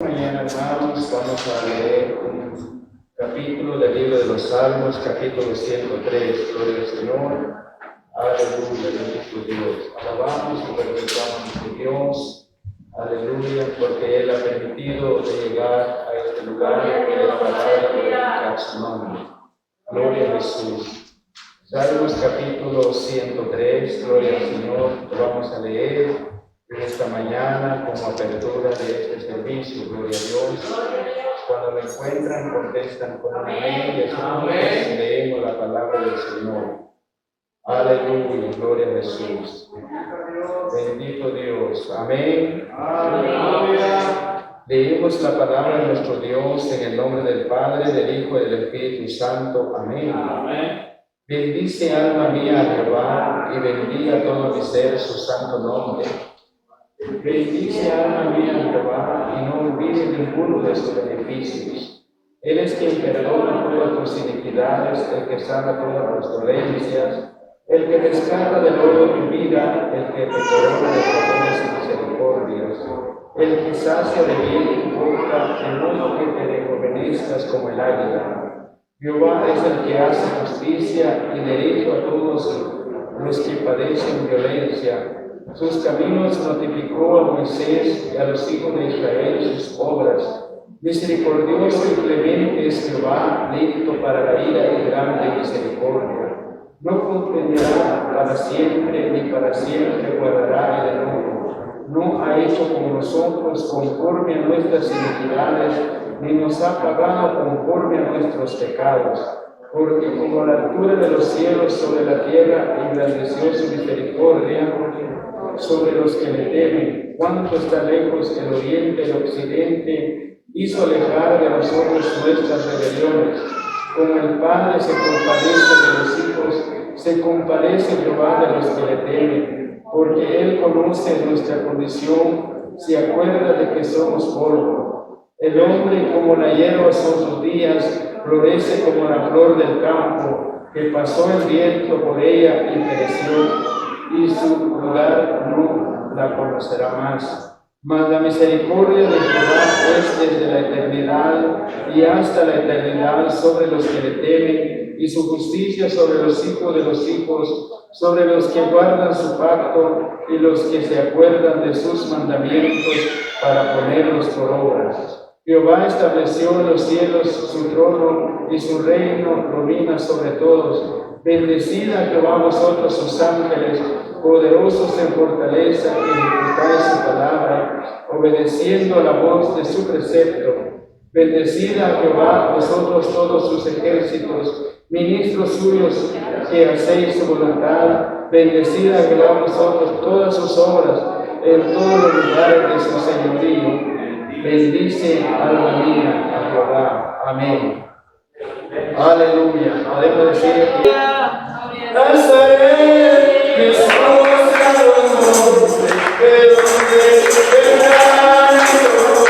Mañana, hermanos, vamos a leer un capítulo del libro de los Salmos, capítulo 103. Gloria al Señor. Aleluya, bendito Dios. Alabamos y glorificamos a nuestro Dios. Aleluya, porque Él ha permitido llegar a este lugar y para glorificar su nombre. Gloria a Jesús. Salmos capítulo 103. Gloria al Señor. Lo vamos a leer en esta mañana como apertura de este servicio. Gloria a Dios. Cuando lo encuentran, contestan con un amén y así leemos la palabra del Señor. Aleluya, gloria a Jesús. Bendito Dios. Amén. Aleluya. Leemos la palabra de nuestro Dios en el nombre del Padre, del Hijo y del Espíritu Santo. Amén. Amén. Bendice alma mía a Jehová y bendiga todo mi ser su santo nombre. Bendice alma mía a Jehová y no olvide ninguno de sus beneficios. Él es quien perdona todas tus iniquidades, el que sana todas tus dolencias, el que rescata del lodo tu vida, el que te corona de favores y misericordias, el que sacia de bien tu boca, de modo que te rejuvenezcas como el águila. Jehová es el que hace justicia y derecho a todos los que padecen violencia. Sus caminos notificó a Moisés y a los hijos de Israel sus obras. Misericordioso y clemente es Jehová, lento para la ira y grande misericordia. No contenderá para siempre, ni para siempre guardará el enojo. No ha hecho con nosotros conforme a nuestras iniquidades, ni nos ha pagado conforme a nuestros pecados. Porque como la altura de los cielos sobre la tierra, engrandeció su misericordia sobre los que le temen. Cuánto está lejos el oriente del occidente, hizo alejar de nosotros nuestras rebeliones. Como el Padre se compadece de los hijos, se compadece Jehová de los que le temen, porque Él conoce nuestra condición, se acuerda de que somos polvo. El hombre como la hierba son sus días, florece como la flor del campo, que pasó el viento por ella y pereció, y su lugar no la conocerá más. Mas la misericordia de Jehová es desde la eternidad y hasta la eternidad sobre los que le temen, y su justicia sobre los hijos de los hijos, sobre los que guardan su pacto y los que se acuerdan de sus mandamientos para ponerlos por obras. Jehová estableció en los cielos su trono y su reino domina sobre todos. Bendecida Jehová vosotros sus ángeles, poderosos en fortaleza, que ejecutáis su palabra, obedeciendo a la voz de su precepto. Bendecida Jehová vosotros todos sus ejércitos, ministros suyos que hacéis su voluntad. Bendecida Jehová vosotros todas sus obras, en todos los lugares de su señorío. Bendice alma mía a Jehová. Amén. Aleluya. Podemos decir que Nazaret, Jesús a los hombres, de donde vendrá los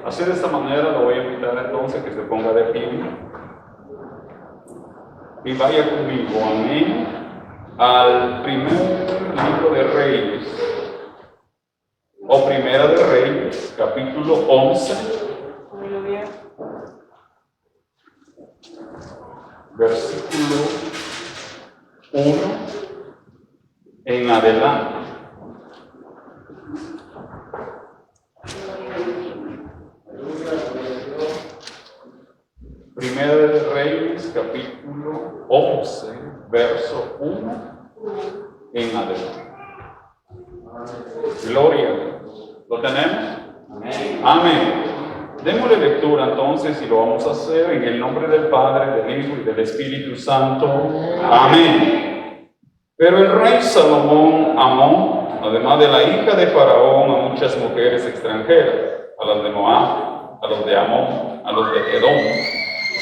Así de esta manera lo voy a invitar entonces a que se ponga de pie y vaya conmigo, amén, al primer libro de Reyes, o Primera de Reyes, capítulo 11, versículo 1 en adelante. Primera de Reyes, capítulo 11, verso 1 en adelante. Gloria a Dios. ¿Lo tenemos? Amén. Amén. Démosle lectura entonces y lo vamos a hacer en el nombre del Padre, del Hijo y del Espíritu Santo. Amén. Pero el rey Salomón amó, además de la hija de Faraón, a muchas mujeres extranjeras, a las de Moab, a los de Amón, a los de Edom,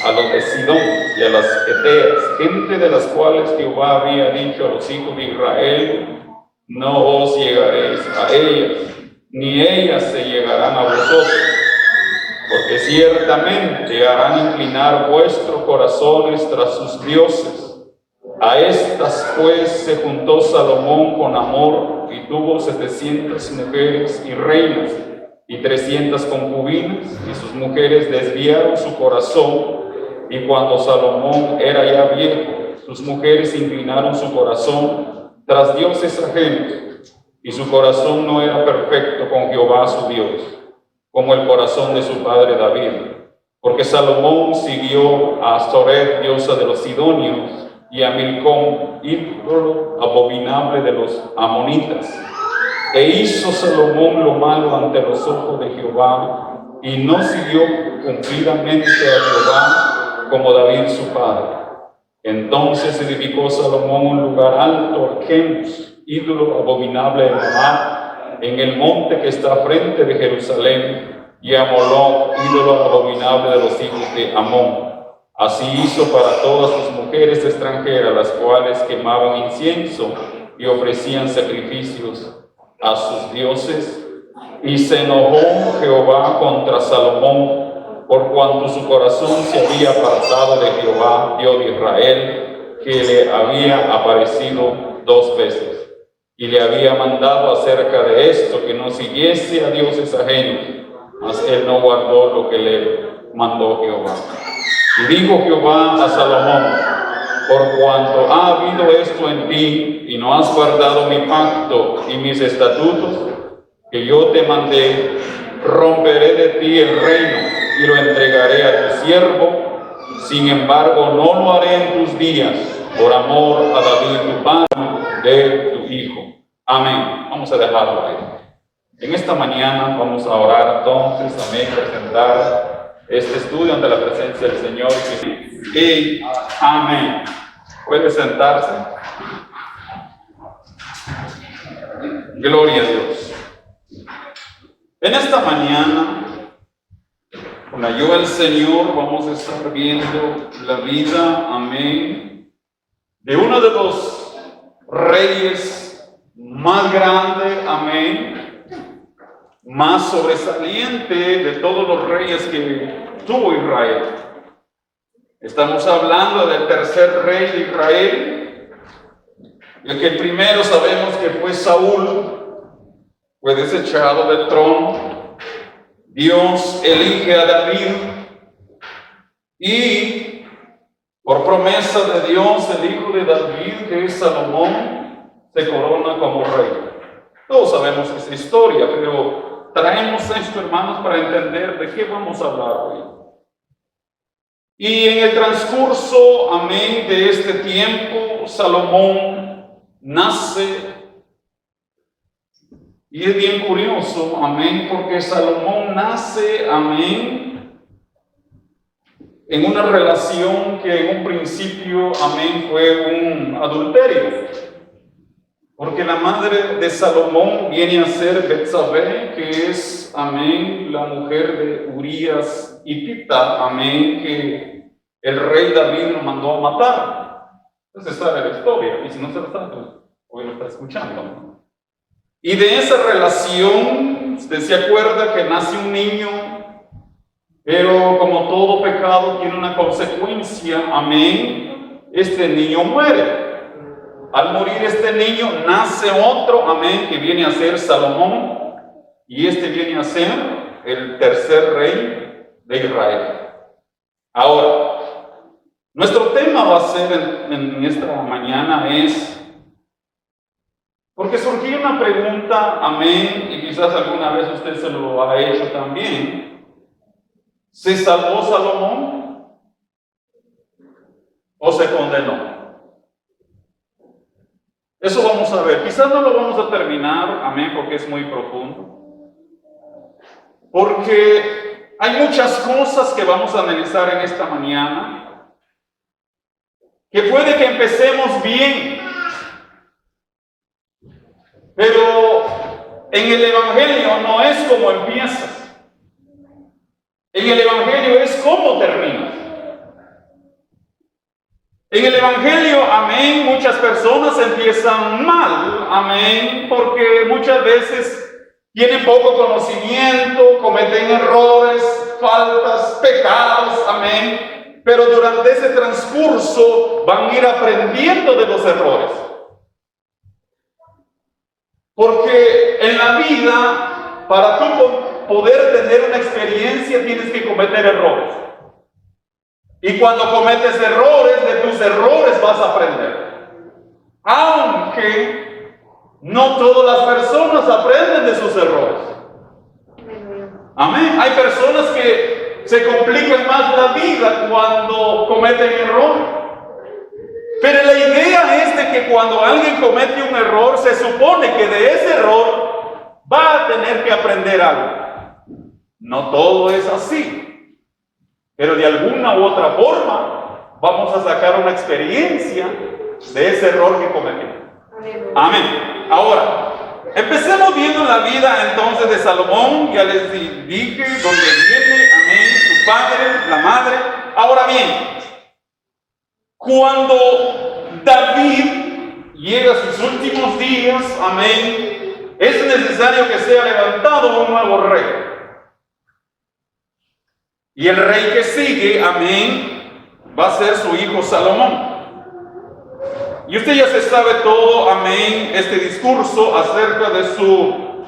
a los de Sidón y a las Eteas, gente de las cuales Jehová había dicho a los hijos de Israel: no os llegaréis a ellas, ni ellas se llegarán a vosotros, porque ciertamente harán inclinar vuestros corazones tras sus dioses. A estas pues se juntó Salomón con amor y tuvo 700 mujeres y reinas y 300 concubinas, y sus mujeres desviaron su corazón. Y cuando Salomón era ya viejo, sus mujeres inclinaron su corazón tras dioses ajenos, y su corazón no era perfecto con Jehová su Dios, como el corazón de su padre David. Porque Salomón siguió a Astoret, diosa de los sidonios, y a Milcom, ídolo abominable de los amonitas. E hizo Salomón lo malo ante los ojos de Jehová, y no siguió cumplidamente a Jehová como David su padre. Entonces edificó Salomón un lugar alto a Chemosh, ídolo abominable de Moab, en el monte que está frente de Jerusalén, y a Moloc, ídolo abominable de los hijos de Amón. Así hizo para todas sus mujeres extranjeras, las cuales quemaban incienso y ofrecían sacrificios a sus dioses. Y se enojó Jehová contra Salomón, por cuanto su corazón se había apartado de Jehová, Dios de Israel, que le había aparecido 2 veces, y le había mandado acerca de esto que no siguiese a dioses ajenos, mas él no guardó lo que le mandó Jehová. Y dijo Jehová a Salomón: por cuanto ha habido esto en ti, y no has guardado mi pacto y mis estatutos que yo te mandé, romperé de ti el reino y lo entregaré a tu siervo. Sin embargo, no lo haré en tus días, por amor a David tu padre, de tu hijo. Amén. Vamos a dejarlo ahí. En esta mañana vamos a orar entonces, amén, presentar este estudio ante la presencia del Señor. Y amén. Puede sentarse. Gloria a Dios. En esta mañana, con la ayuda del Señor, vamos a estar viendo la vida, amén, de uno de los reyes más grandes, amén, más sobresaliente de todos los reyes que tuvo Israel. Estamos hablando del tercer rey de Israel, el que primero sabemos que fue Saúl, fue desechado del trono. Dios elige a David y por promesa de Dios el hijo de David, que es Salomón, se corona como rey. Todos sabemos esa historia, pero traemos esto, hermanos, para entender de qué vamos a hablar hoy. Y en el transcurso, amén, de este tiempo, Salomón nace. Y es bien curioso, amén, porque Salomón nace, amén, en una relación que en un principio, amén, fue un adulterio. Porque la madre de Salomón viene a ser Betsabé, que es, amén, la mujer de Urías hitita, amén, que el rey David lo mandó a matar. Entonces sabe la historia, y si no se lo sabe, pues hoy lo está escuchando. Y de esa relación, usted se acuerda que nace un niño Pero como todo pecado tiene una consecuencia, amén, este niño muere. Al morir este niño nace otro, amén, que viene a ser Salomón, y este viene a ser el tercer rey de Israel. Ahora, nuestro tema va a ser en esta mañana es, porque surgió una pregunta, amén, y quizás alguna vez usted se lo ha hecho también. ¿Se salvó Salomón o se condenó? Eso vamos a ver. Quizás no lo vamos a terminar, amén, porque es muy profundo. Porque hay muchas cosas que vamos a analizar en esta mañana, que puede que empecemos bien, pero en el Evangelio no es como empiezas. En el Evangelio es como terminas. En el Evangelio, amén, muchas personas empiezan mal, amén, porque muchas veces tienen poco conocimiento, cometen errores, faltas, pecados, amén, pero durante ese transcurso van a ir aprendiendo de los errores. Porque en la vida, para tú poder tener una experiencia, tienes que cometer errores. Y cuando cometes errores, de tus errores vas a aprender. Aunque no todas las personas aprenden de sus errores. Amén. Hay personas que se complican más la vida cuando cometen errores. Pero la idea es de que cuando alguien comete un error, se supone que de ese error va a tener que aprender algo. No todo es así. Pero de alguna u otra forma vamos a sacar una experiencia de ese error que cometimos. Amén. Ahora, empecemos viendo la vida entonces de Salomón. Ya les dije dónde viene, amén, su padre, la madre. Ahora bien, cuando David llega a sus últimos días, amén, es necesario que sea levantado un nuevo rey. Y el rey que sigue, amén, va a ser su hijo Salomón. Y usted ya se sabe todo, amén, este discurso acerca de su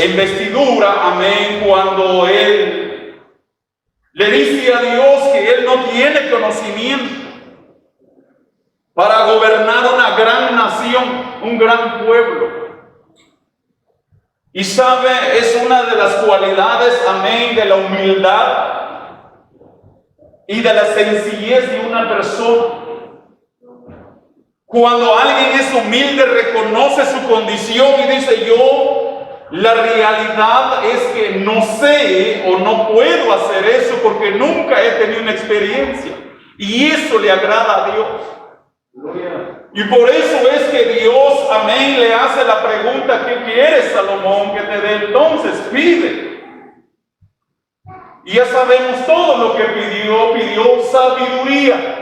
investidura, amén, cuando él le dice a Dios que él no tiene conocimiento para gobernar una gran nación, un gran pueblo. Y sabe, es una de las cualidades, amén, de la humildad y de la sencillez de una persona. Cuando alguien es humilde, reconoce su condición y dice: yo, la realidad es que no sé o no puedo hacer eso porque nunca he tenido una experiencia. Y eso le agrada a Dios. Y por eso es que Dios, amén, le hace la pregunta: ¿qué quieres, Salomón, que te dé? Entonces pide. Y ya sabemos todo lo que pidió. Pidió sabiduría.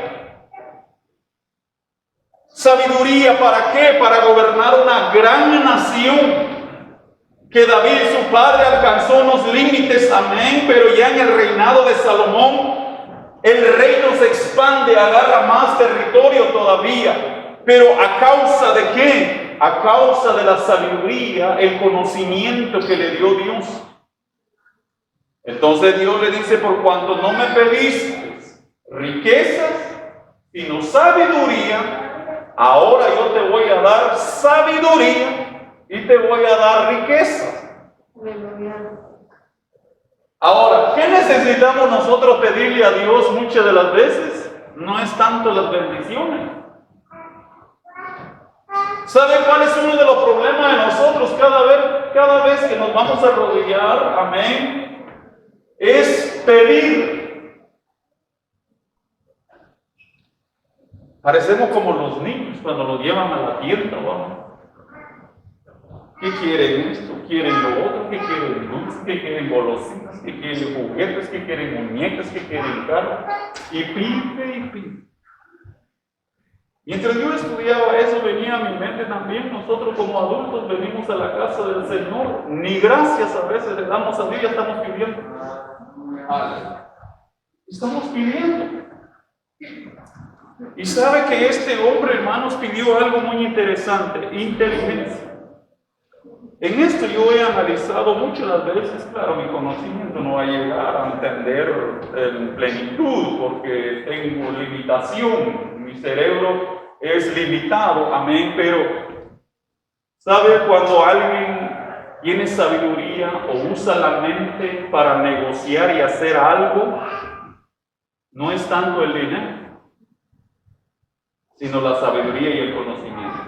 ¿Sabiduría para qué? Para gobernar una gran nación. Que David, su padre, alcanzó unos límites, amén, pero ya en el reinado de Salomón, el reino se expande, agarra más territorio todavía. Pero ¿a causa de qué? A causa de la sabiduría, el conocimiento que le dio Dios. Entonces Dios le dice: por cuanto no me pediste riquezas, sino sabiduría, ahora yo te voy a dar sabiduría y te voy a dar riqueza. Ahora, ¿qué necesitamos nosotros pedirle a Dios muchas de las veces? No es tanto las bendiciones. ¿Sabe cuál es uno de los problemas de nosotros cada vez que nos vamos a arrodillar? Amén. Es pedir. Parecemos como los niños cuando los llevan a la tienda, vamos. ¿Qué quieren esto? ¿Quieren lo otro? ¿Qué quieren dulces? ¿Qué quieren golosinas? ¿Qué quieren juguetes? ¿Qué quieren muñecas? ¿Qué quieren carros? Y pide y pide. Mientras yo estudiaba eso, venía a mi mente también: nosotros como adultos venimos a la casa del Señor, ni gracias a veces le damos a Dios, ya estamos pidiendo. algo. Estamos pidiendo. Y sabe que este hombre, hermanos, pidió algo muy interesante: inteligencia. En esto yo he analizado muchas veces, claro, mi conocimiento no va a llegar a entender en plenitud porque tengo limitación, mi cerebro es limitado, amén, pero ¿sabe cuando alguien tiene sabiduría o usa la mente para negociar y hacer algo? No es tanto el dinero, sino la sabiduría y el conocimiento.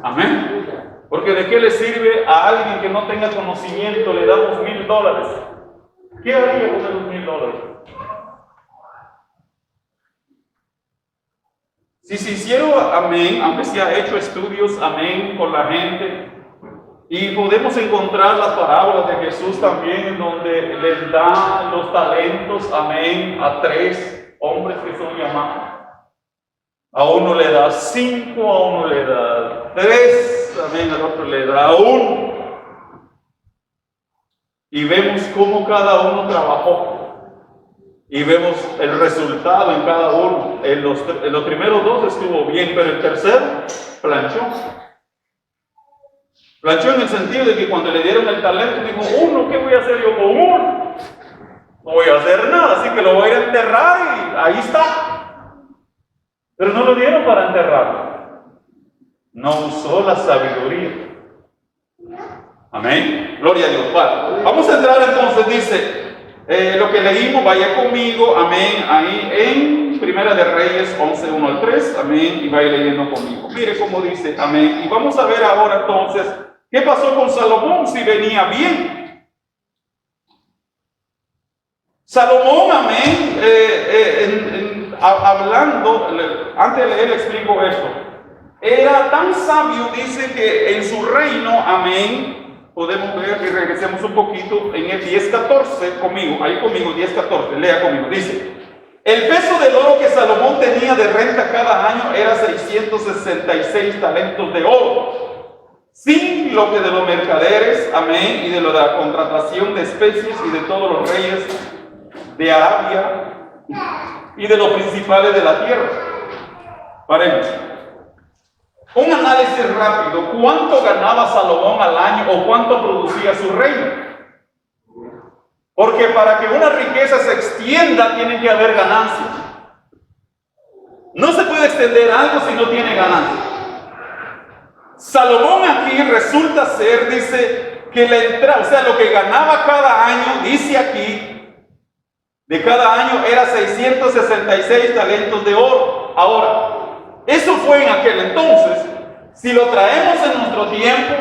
Amén. Porque ¿de qué le sirve a alguien que no tenga conocimiento? Le damos $1,000. ¿Qué haría con esos $1,000? Si se hicieron, amén, aunque se ha hecho estudios, amén, con la gente, y podemos encontrar las parábolas de Jesús también, en donde les da los talentos, amén, a 3 hombres que son llamados. A uno le da 5, a uno le da 3, amén, al otro le da 1. Y vemos cómo cada uno trabajó. Y vemos el resultado en cada uno. En los primeros 2 estuvo bien, pero el tercero planchó. Planchó en el sentido de que cuando le dieron el talento, dijo: uno, ¿qué voy a hacer yo con uno? No voy a hacer nada, así que lo voy a enterrar y ahí está. Pero no lo dieron para enterrarlo. No usó la sabiduría. Amén. Gloria a Dios. Vale. Vamos a entrar entonces, dice, lo que leímos, vaya conmigo, amén, ahí en Primera de Reyes 11, 1 al 3, amén, y vaya leyendo conmigo. Mire cómo dice, amén. Y vamos a ver ahora entonces, ¿qué pasó con Salomón si venía bien? Salomón, amén, hablando, antes de leer le explico esto. Era tan sabio, dice, que en su reino, amén, podemos ver y regresemos un poquito en el 10:14 conmigo, ahí conmigo, 10:14, lea conmigo, dice: el peso del oro que Salomón tenía de renta cada año era 666 talentos de oro, sin lo que de los mercaderes, amén, y de lo de la contratación de especies y de todos los reyes de Arabia y de los principales de la tierra. Paremos. Un análisis rápido. ¿Cuánto ganaba Salomón al año o cuánto producía su reino? Porque para que una riqueza se extienda tiene que haber ganancias. No se puede extender algo si no tiene ganancias. Salomón aquí resulta ser, dice, que la entrada, o sea, lo que ganaba cada año, dice aquí, de cada año era 666 talentos de oro. Ahora, eso fue en aquel entonces. Si lo traemos en nuestro tiempo,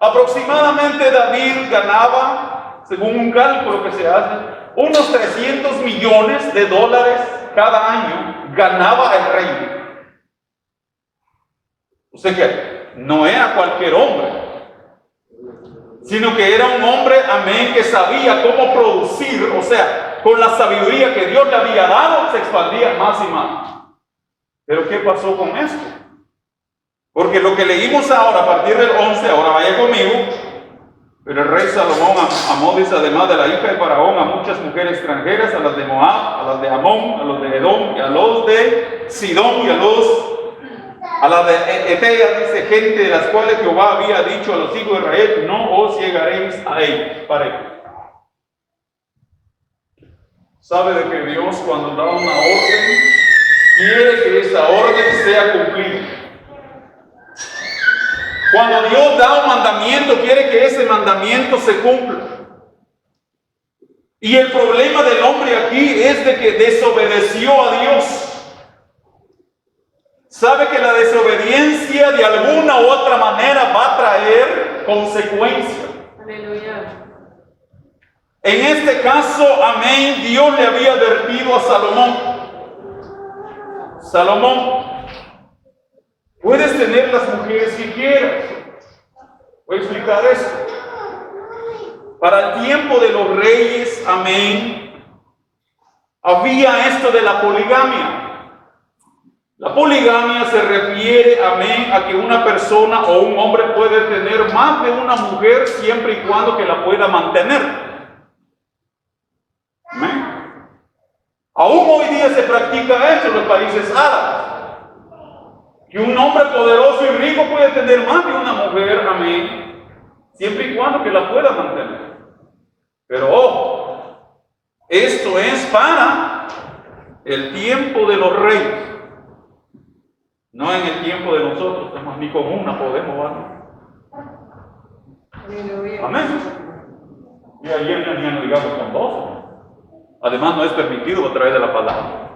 aproximadamente David ganaba, según un cálculo que se hace, unos $300 millones cada año ganaba el reino. O sea que no era cualquier hombre, sino que era un hombre, amén, que sabía cómo producir, o sea, con la sabiduría que Dios le había dado, se expandía más y más. Pero ¿qué pasó con esto? Porque lo que leímos ahora, a partir del 11, ahora vaya conmigo, pero el rey Salomón amó, dice, además de la hija de Faraón, a muchas mujeres extranjeras, a las de Moab, a las de Amón, a los de Edom, y a los de Sidón, y a las de Etea, dice, gente de las cuales Jehová había dicho a los hijos de Israel: no os llegaréis a ellos. Pare. Sabe de que Dios, cuando da una orden, quiere que esa orden sea cumplida. Cuando Dios da un mandamiento, quiere que ese mandamiento se cumpla. Y el problema del hombre aquí es de que desobedeció a Dios. Sabe que la desobediencia de alguna u otra manera va a traer consecuencias. Aleluya. En este caso, amén, Dios le había advertido a Salomón: Salomón, puedes tener las mujeres que quieras. Voy a explicar esto. Para el tiempo de los reyes, amén, había esto de la poligamia. La poligamia se refiere, amén, a que una persona o un hombre puede tener más de una mujer siempre y cuando que la pueda mantener. Aún hoy día se practica eso en los países árabes. Que un hombre poderoso y rico puede tener más de una mujer, amén, siempre y cuando que la pueda mantener. Pero ojo, esto es para el tiempo de los reyes, no en el tiempo de nosotros, además, ni con una podemos, ¿vale? Amén. Y ayer no digamos con dos. Además, no es permitido a través de la palabra.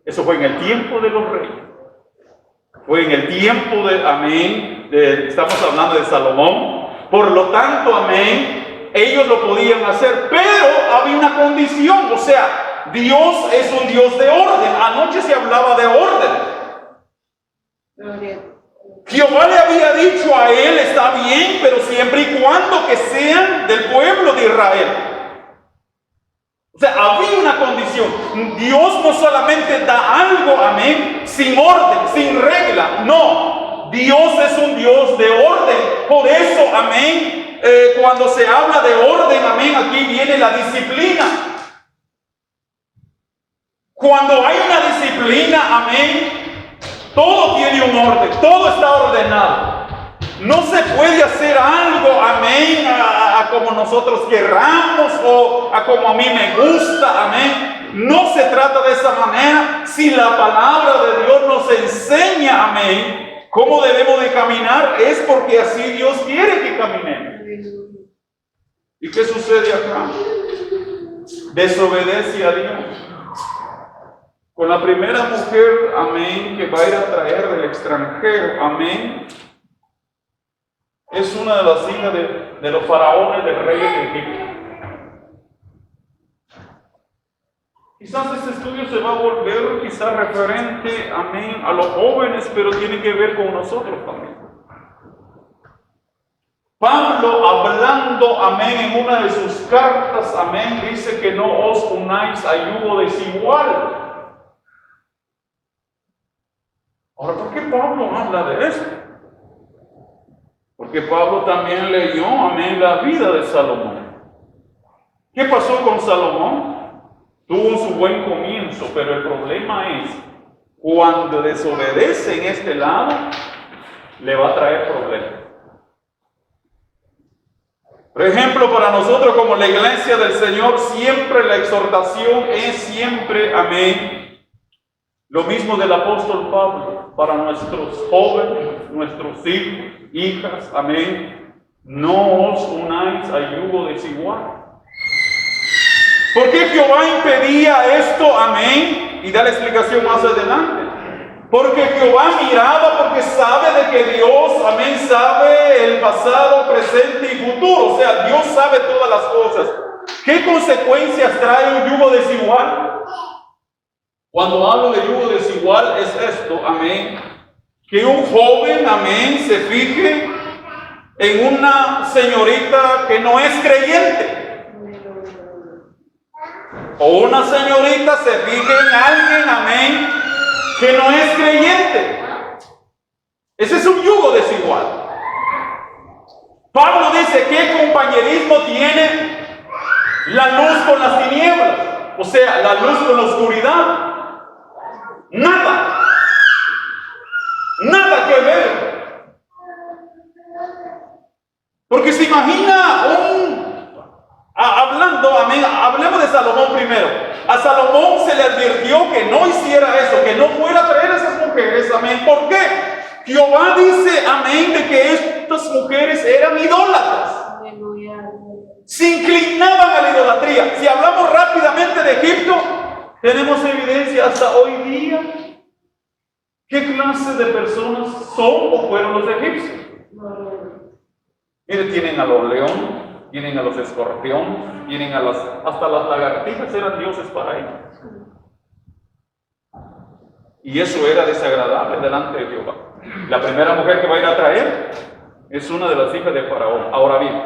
Eso fue en el tiempo de los reyes. Fue en el tiempo de, amén, estamos hablando de Salomón. Por lo tanto, amén, ellos lo podían hacer, pero había una condición. O sea, Dios es un Dios de orden. Anoche se hablaba de orden. Jehová le había dicho a él, está bien, pero siempre y cuando que sean del pueblo de Israel. O sea, había una condición. Dios no solamente da algo, amén, sin orden, sin regla. No, Dios es un Dios de orden. Por eso, amén, cuando se habla de orden, amén, aquí viene la disciplina. Cuando hay una disciplina, amén, todo tiene un orden, todo está ordenado. No se puede hacer algo, amén, a como nosotros querramos o a como a mí me gusta, amén. No se trata de esa manera. Si la palabra de Dios nos enseña, amén, cómo debemos de caminar, es porque así Dios quiere que caminemos. ¿Y qué sucede acá? Desobedece a Dios. Con la primera mujer, amén, que va a ir a traer del extranjero, amén, es una de las hijas de los faraones del rey de Egipto. Quizás este estudio se va a volver quizás referente, amén, a los jóvenes, pero tiene que ver con nosotros también. Pablo, hablando, amén, en una de sus cartas, amén, dice que no os unáis a yugo desigual. Ahora, ¿por qué Pablo habla de esto? Porque Pablo también leyó, amén, la vida de Salomón. ¿Qué pasó con Salomón? Tuvo su buen comienzo, pero el problema es, cuando desobedece en este lado, le va a traer problemas. Por ejemplo, para nosotros como la iglesia del Señor, siempre la exhortación es siempre, amén, lo mismo del apóstol Pablo, para nuestros jóvenes, nuestros hijos, hijas, amén, no os unáis a yugo desigual. ¿Por qué Jehová impedía esto? Amén. Y da la explicación más adelante. Porque Jehová miraba, porque sabe de que Dios, amén, sabe el pasado, presente y futuro. O sea, Dios sabe todas las cosas. ¿Qué consecuencias trae un yugo desigual? Cuando hablo de yugo desigual es esto, amén, que un joven, amén, se fije en una señorita que no es creyente. O una señorita se fije en alguien, amén, que no es creyente. Ese es un yugo desigual. Pablo dice, ¿qué compañerismo tiene la luz con las tinieblas? O sea, la luz con la oscuridad. Nada. Nada que ver. Porque se imagina hablando, amén, hablemos de Salomón primero. A Salomón se le advirtió que no hiciera eso, que no fuera a traer a esas mujeres, amén. ¿Por qué? Jehová dice, amén, de que estas mujeres eran idólatras. Se inclinaban a la idolatría. Si hablamos rápidamente de Egipto, tenemos evidencia hasta hoy día. ¿Qué clase de personas son o fueron los egipcios? Mire, tienen a los leones, tienen a los escorpiones, tienen hasta las lagartijas eran dioses para ellos. Y eso era desagradable delante de Jehová. La primera mujer que va a ir a traer es una de las hijas de Faraón. Ahora bien,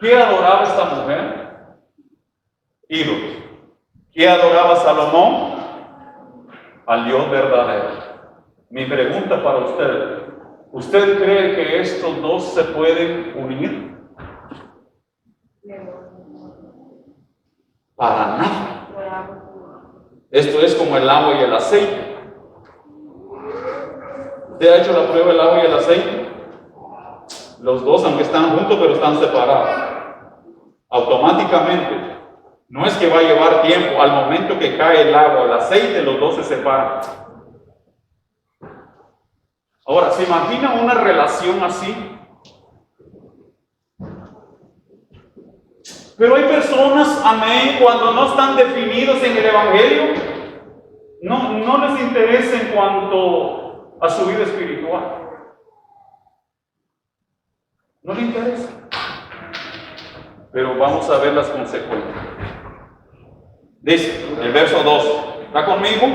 ¿qué adoraba esta mujer? Ídolos. ¿Qué adoraba Salomón? Al Dios verdadero. Mi pregunta para usted, ¿usted cree que estos dos se pueden unir? Para nada. Esto es el agua y el aceite. ¿Usted ha hecho la prueba del agua y el aceite? Los dos, aunque están juntos, pero están separados. Automáticamente. No es que va a llevar tiempo. Al momento que cae el agua, el aceite, los dos se separan. Ahora, ¿se imagina una relación así? Pero hay personas, amén, cuando no están definidos en el Evangelio, no les interesa en cuanto a su vida espiritual. No les interesa. Pero vamos a ver las consecuencias. Dice el verso 2. ¿Está conmigo?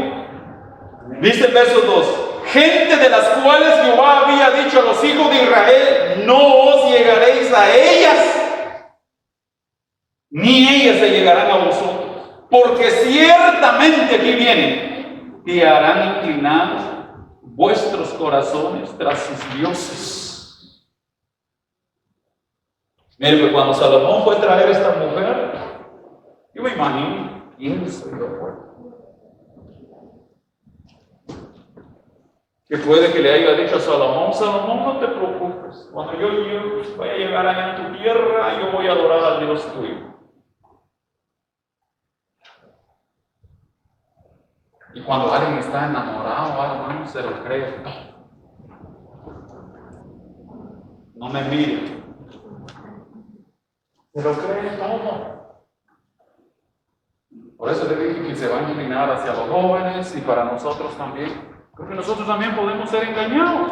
Dice el verso 2. Gente de las cuales Jehová había dicho a los hijos de Israel, no os llegaréis a ellas, ni ellas se llegarán a vosotros, porque ciertamente aquí vienen, te harán inclinar vuestros corazones tras sus dioses. Mire, pues cuando Salomón fue a traer a esta mujer, yo me imagino, ¿quién se dio cuenta? Que puede que le haya dicho a Salomón, Salomón, no te preocupes, cuando yo vaya a llegar allá en tu tierra, yo voy a adorar al Dios tuyo. Y cuando alguien está enamorado, hermano, se lo cree. No me mire. Se lo cree todo. Por eso le dije que se va a inclinar hacia los jóvenes y para nosotros también. Porque nosotros también podemos ser engañados.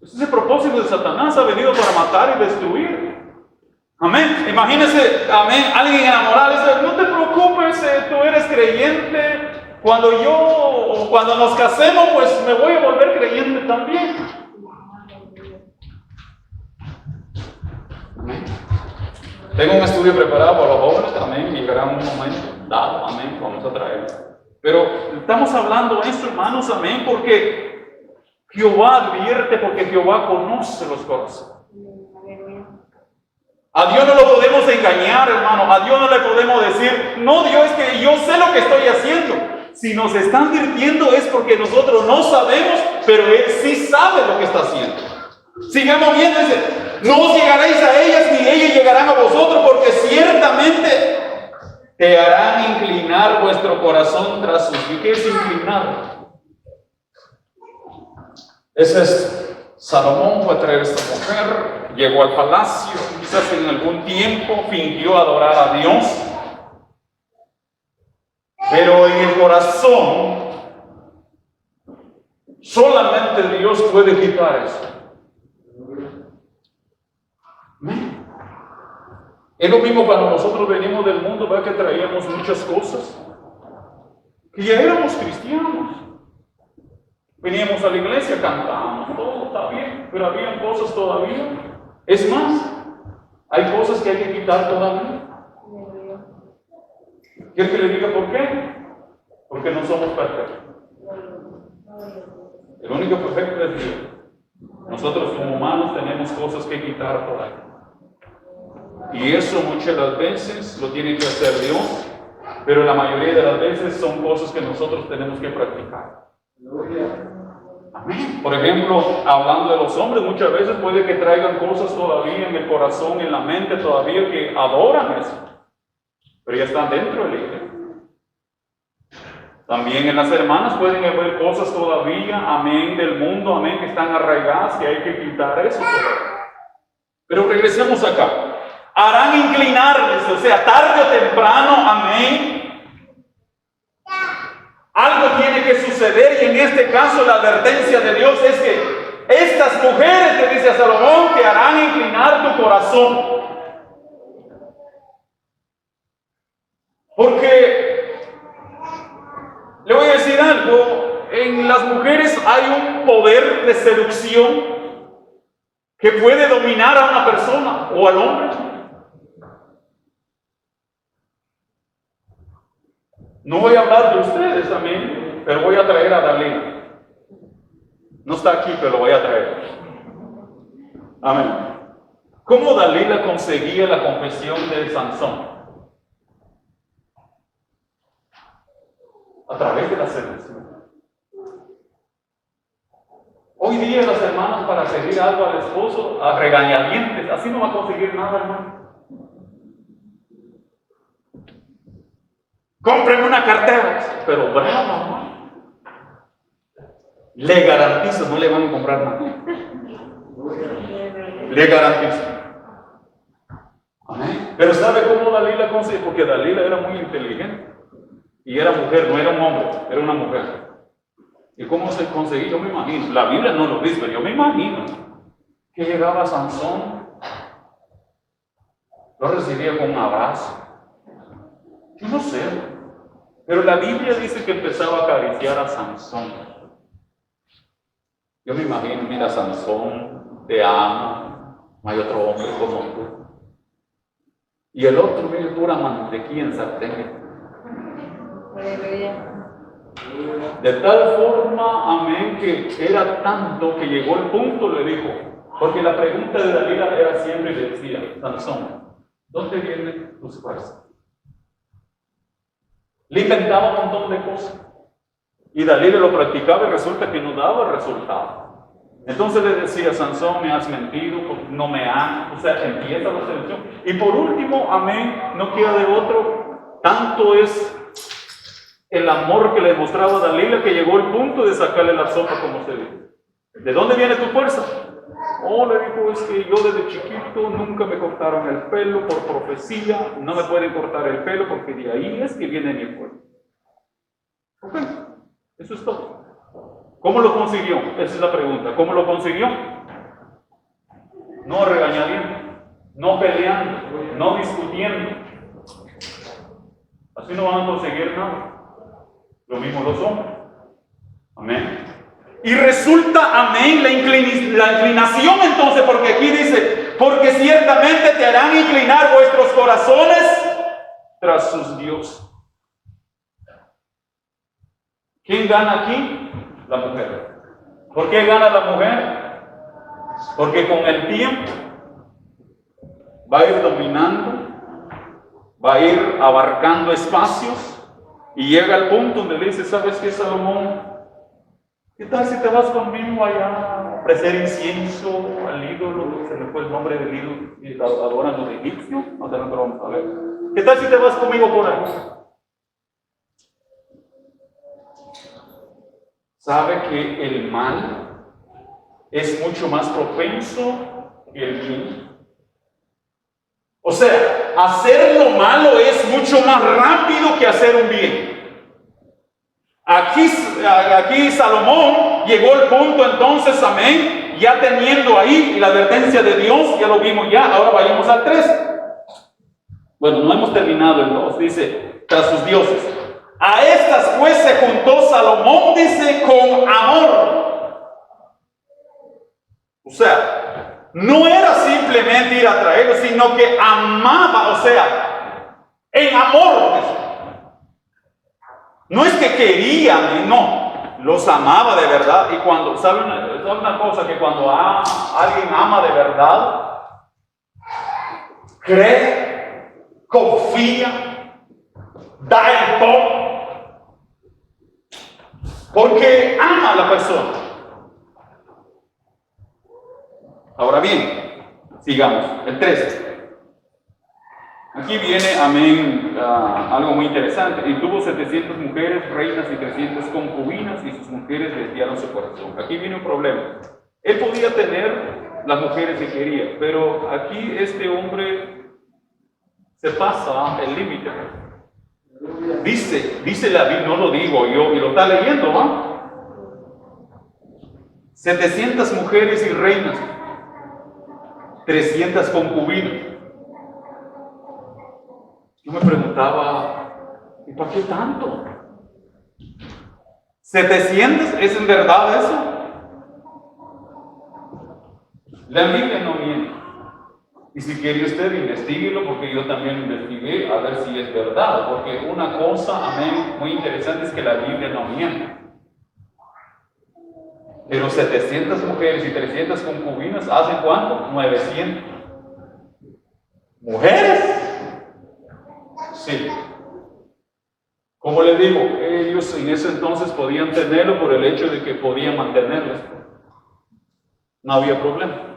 Ese es el propósito de Satanás, ha venido para matar y destruir. Amén. Imagínese, amén, alguien enamorado dice, no te preocupes, tú eres creyente. Cuando nos casemos, pues me voy a volver creyente también. Amén. Tengo un estudio preparado para los jóvenes, amén, llegará un momento dado, amén, vamos a traerlo. Pero estamos hablando de esto, hermanos, amén, porque Jehová advierte, porque Jehová conoce los corazones. A Dios no lo podemos engañar, hermano, a Dios no le podemos decir, no, Dios, es que yo sé lo que estoy haciendo. Si nos está advirtiendo es porque nosotros no sabemos, pero Él sí sabe lo que está haciendo. Sigamos viendo, dice, no os llegaréis a ellas, ni ellas llegarán a vosotros, porque ciertamente te harán inclinar vuestro corazón tras sus pies. ¿Qué es inclinar? Ese es Salomón fue a traer a esta mujer, llegó al palacio, quizás en algún tiempo fingió adorar a Dios, pero en el corazón solamente Dios puede quitar eso. Es lo mismo cuando nosotros venimos del mundo, ¿verdad? Que traíamos muchas cosas, que ya éramos cristianos. Veníamos a la iglesia, cantábamos, todo está bien, pero había cosas todavía. Es más, hay cosas que hay que quitar todavía. ¿Quiere que le diga por qué? Porque no somos perfectos. El único perfecto es Dios. Nosotros como humanos tenemos cosas que quitar todavía. Y eso muchas de las veces lo tiene que hacer Dios, pero la mayoría de las veces son cosas que nosotros tenemos que practicar. Amén. Por ejemplo, hablando de los hombres, muchas veces puede que traigan cosas todavía en el corazón, en la mente todavía que adoran eso, pero ya están dentro de la iglesia. También en las hermanas pueden haber cosas todavía, amén, del mundo, amén, que están arraigadas, que hay que quitar eso todavía. Pero regresemos acá. Harán inclinarles, o sea, tarde o temprano, amén. Algo tiene que suceder y en este caso la advertencia de Dios es que estas mujeres, te dice a Salomón, te harán inclinar tu corazón. Porque, le voy a decir algo, en las mujeres hay un poder de seducción que puede dominar a una persona o al hombre. No voy a hablar de ustedes también, pero voy a traer a Dalila. No está aquí, pero lo voy a traer. Amén. ¿Cómo Dalila conseguía la confesión de Sansón? a través de la seducción. Hoy día las hermanas para pedir algo al esposo, a regañadientes, así no va a conseguir nada, hermano. Cómprenme una cartera, pero brava, hermano. Le garantizo, no le van a comprar nada. Le garantizo. Amén. Pero ¿sabe cómo Dalila consiguió? Porque Dalila era muy inteligente. Y era mujer, no era un hombre, era una mujer. ¿Y cómo se conseguía? Yo me imagino. La Biblia no lo dice, pero yo me imagino que llegaba Sansón, lo recibía con un abrazo. Yo no sé. Pero la Biblia dice que empezaba a acariciar a Sansón. Yo me imagino, mira, Sansón, te amo, no hay otro hombre como tú. Y el otro, mira, pura mantequilla en sartén. De tal forma, amén, que era tanto que llegó el punto, le dijo, porque la pregunta de Dalila era siempre, le decía, Sansón, ¿dónde vienen tus fuerzas? Le inventaba un montón de cosas. Y Dalila lo practicaba y resulta que no daba resultado. Entonces le decía, Sansón, me has mentido, no me amas, o sea, empieza la seducción. Y por último, amén, no queda de otro, tanto es el amor que le demostraba Dalila que llegó el punto de sacarle la sopa, como se dice. ¿De dónde viene tu fuerza? Oh, le dijo, es que yo desde chiquito nunca me cortaron el pelo por profecía, no me pueden cortar el pelo porque de ahí es que viene mi fuerza. Ok, eso es todo. ¿Cómo lo consiguió? Esa es la pregunta. ¿Cómo lo consiguió? No regañando, no peleando, no discutiendo. Así no van a conseguir nada. Lo mismo los hombres. Amén. Y resulta, amén, la inclinación entonces, porque aquí dice, porque ciertamente te harán inclinar vuestros corazones tras sus dioses. ¿Quién gana aquí? La mujer. ¿Por qué gana la mujer? Porque con el tiempo va a ir dominando, va a ir abarcando espacios y llega al punto donde le dice, ¿sabes qué, Salomón? ¿Qué tal si te vas conmigo allá a ofrecer incienso al ídolo? Se me fue el nombre del ídolo y adoran los egipcios. No sé, no, pero vamos a ver. ¿Qué tal si te vas conmigo por ahí? ¿Sabe que el mal es mucho más propenso que el bien? O sea, hacer lo malo es mucho más rápido que hacer un bien. Aquí Salomón llegó al punto entonces, amén, ya teniendo ahí la advertencia de Dios, ya lo vimos ya, ahora vayamos al 3. Bueno, no hemos terminado el 2, dice, tras sus dioses. A estas pues se juntó Salomón, dice, con amor. O sea, no era simplemente ir a traerlos, sino que amaba, o sea, en amor. No es que querían, no, los amaba de verdad. Y cuando, ¿saben una cosa? Que cuando alguien ama de verdad, cree, confía, da el todo, porque ama a la persona. Ahora bien, sigamos, el 13. Aquí viene, amén, algo muy interesante. Y tuvo 700 mujeres, reinas y 300 concubinas, y sus mujeres desviaron su corazón. Aquí viene un problema. Él podía tener las mujeres que quería, pero aquí este hombre se pasa el límite. Dice la Biblia, no lo digo yo, y lo está leyendo, ¿va? 700 mujeres y reinas, 300 concubinas. Yo me preguntaba, ¿y para qué tanto? ¿700? ¿Es en verdad eso? La Biblia no miente. Y si quiere usted, investíguelo, porque yo también investigué a ver si es verdad. Porque una cosa, amén, muy interesante es que la Biblia no miente. Pero 700 mujeres y 300 concubinas, ¿hacen cuánto? 900. ¿Mujeres? Sí. Como le digo, ellos en ese entonces podían tenerlo por el hecho de que podían mantenerlo. No había problema.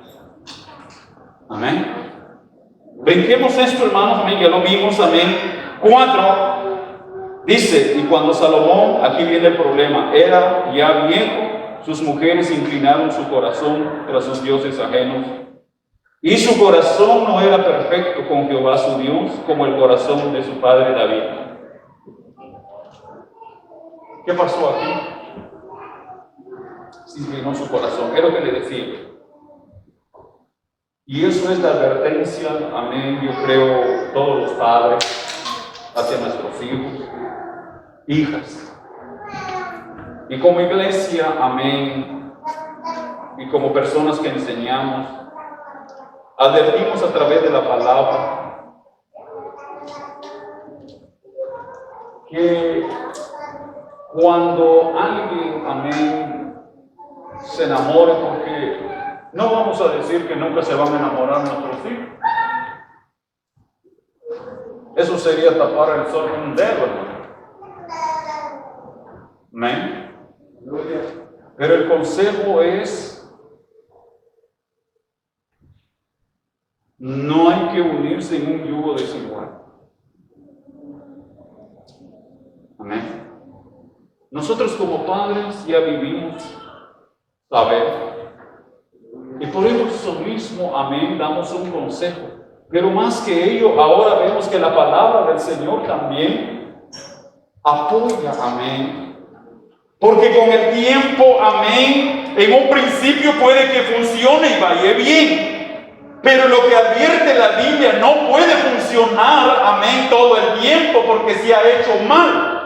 Amén. Brinquemos esto, hermanos, amén, ya lo vimos, amén. 4, dice, y cuando Salomón, aquí viene el problema, era ya viejo, sus mujeres inclinaron su corazón tras sus dioses ajenos, y su corazón no era perfecto con Jehová su Dios, como el corazón de su padre David. ¿Qué pasó aquí? Se inclinó su corazón, es lo que le decía. Y eso es la advertencia, amén, yo creo, todos los padres, hacia nuestros hijos, hijas. Y como iglesia, amén, y como personas que enseñamos, advertimos a través de la palabra que cuando alguien, amén, se enamore, porque no vamos a decir que nunca se van a enamorar nuestros hijos. Eso sería tapar el sol con un dedo, hermano. Amén. Pero el consejo es: no hay que unirse en un yugo desigual. Amén. Nosotros como padres ya vivimos saber. Y por eso mismo, amén, damos un consejo. Pero más que ello, ahora vemos que la palabra del Señor también apoya, amén. Porque con el tiempo, amén, en un principio puede que funcione y vaya bien. Pero lo que advierte la Biblia no puede funcionar, amén, todo el tiempo porque se ha hecho mal.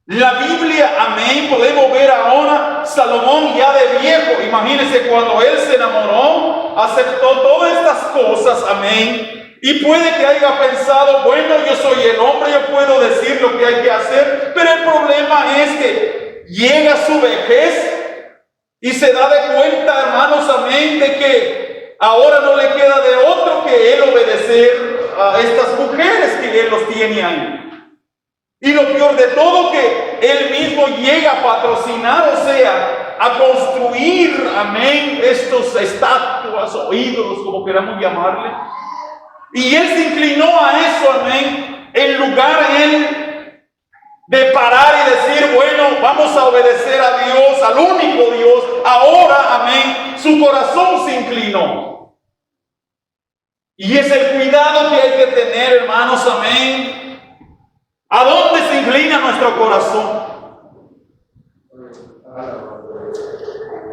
La Biblia, amén, podemos ver ahora Salomón ya de viejo. Imagínense cuando él se enamoró, aceptó todas estas cosas, amén. Y puede que haya pensado, bueno, yo soy el hombre, yo puedo decir lo que hay que hacer. Pero el problema es que llega su vejez y se da de cuenta, hermanos, amén, de que ahora no le queda de otro que él obedecer a estas mujeres que él los tiene ahí. Y lo peor de todo, que él mismo llega a patrocinar, o sea, a construir, amén, estos estatuas o ídolos, como queramos llamarle. Y él se inclinó a eso, amén, en lugar él de parar y decir, bueno, vamos a obedecer a Dios, al único Dios. Ahora, amén, su corazón se inclinó. Y es el cuidado que hay que tener, hermanos, amén. ¿A dónde se inclina nuestro corazón?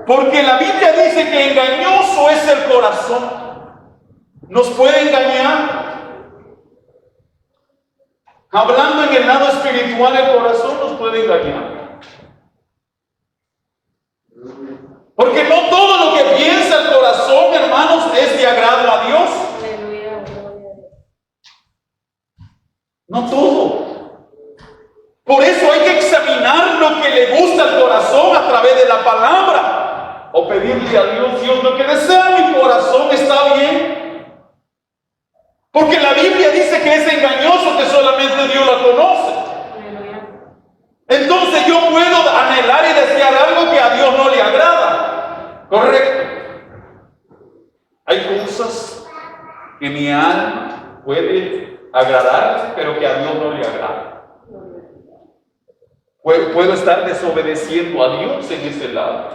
Porque la Biblia dice que engañoso es el corazón. Nos puede engañar. Hablando en el lado espiritual, el corazón nos puede engañar. Porque no todo lo que piensa el corazón, hermanos, es de agrado a Dios. No todo. Por eso hay que examinar lo que le gusta al corazón a través de la palabra. O pedirle a Dios, Dios, lo que desea mi corazón está bien. Porque la Biblia dice que es engañoso, que solamente Dios la conoce. Entonces yo puedo anhelar y desear algo que a Dios no le agrada. ¿Correcto? Hay cosas que mi alma puede agradar, pero que a Dios no le agrada. Puedo estar desobedeciendo a Dios en ese lado.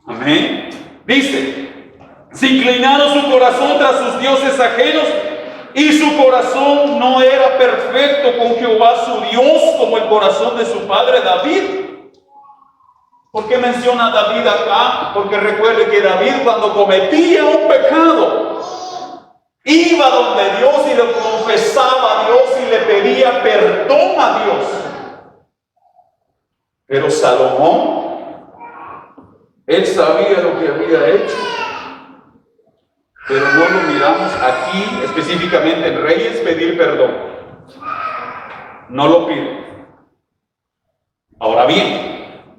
Amén. Dice, se inclinaron su corazón tras sus dioses ajenos, y su corazón no era perfecto con Jehová su Dios, como el corazón de su padre David. ¿Por qué menciona a David acá? Porque recuerde que David, cuando cometía un pecado, iba donde Dios y lo confesaba a Dios y le pedía perdón a Dios. Pero Salomón, él sabía lo que había hecho, pero no lo miramos aquí, específicamente en Reyes, pedir perdón. No lo pide. Ahora bien,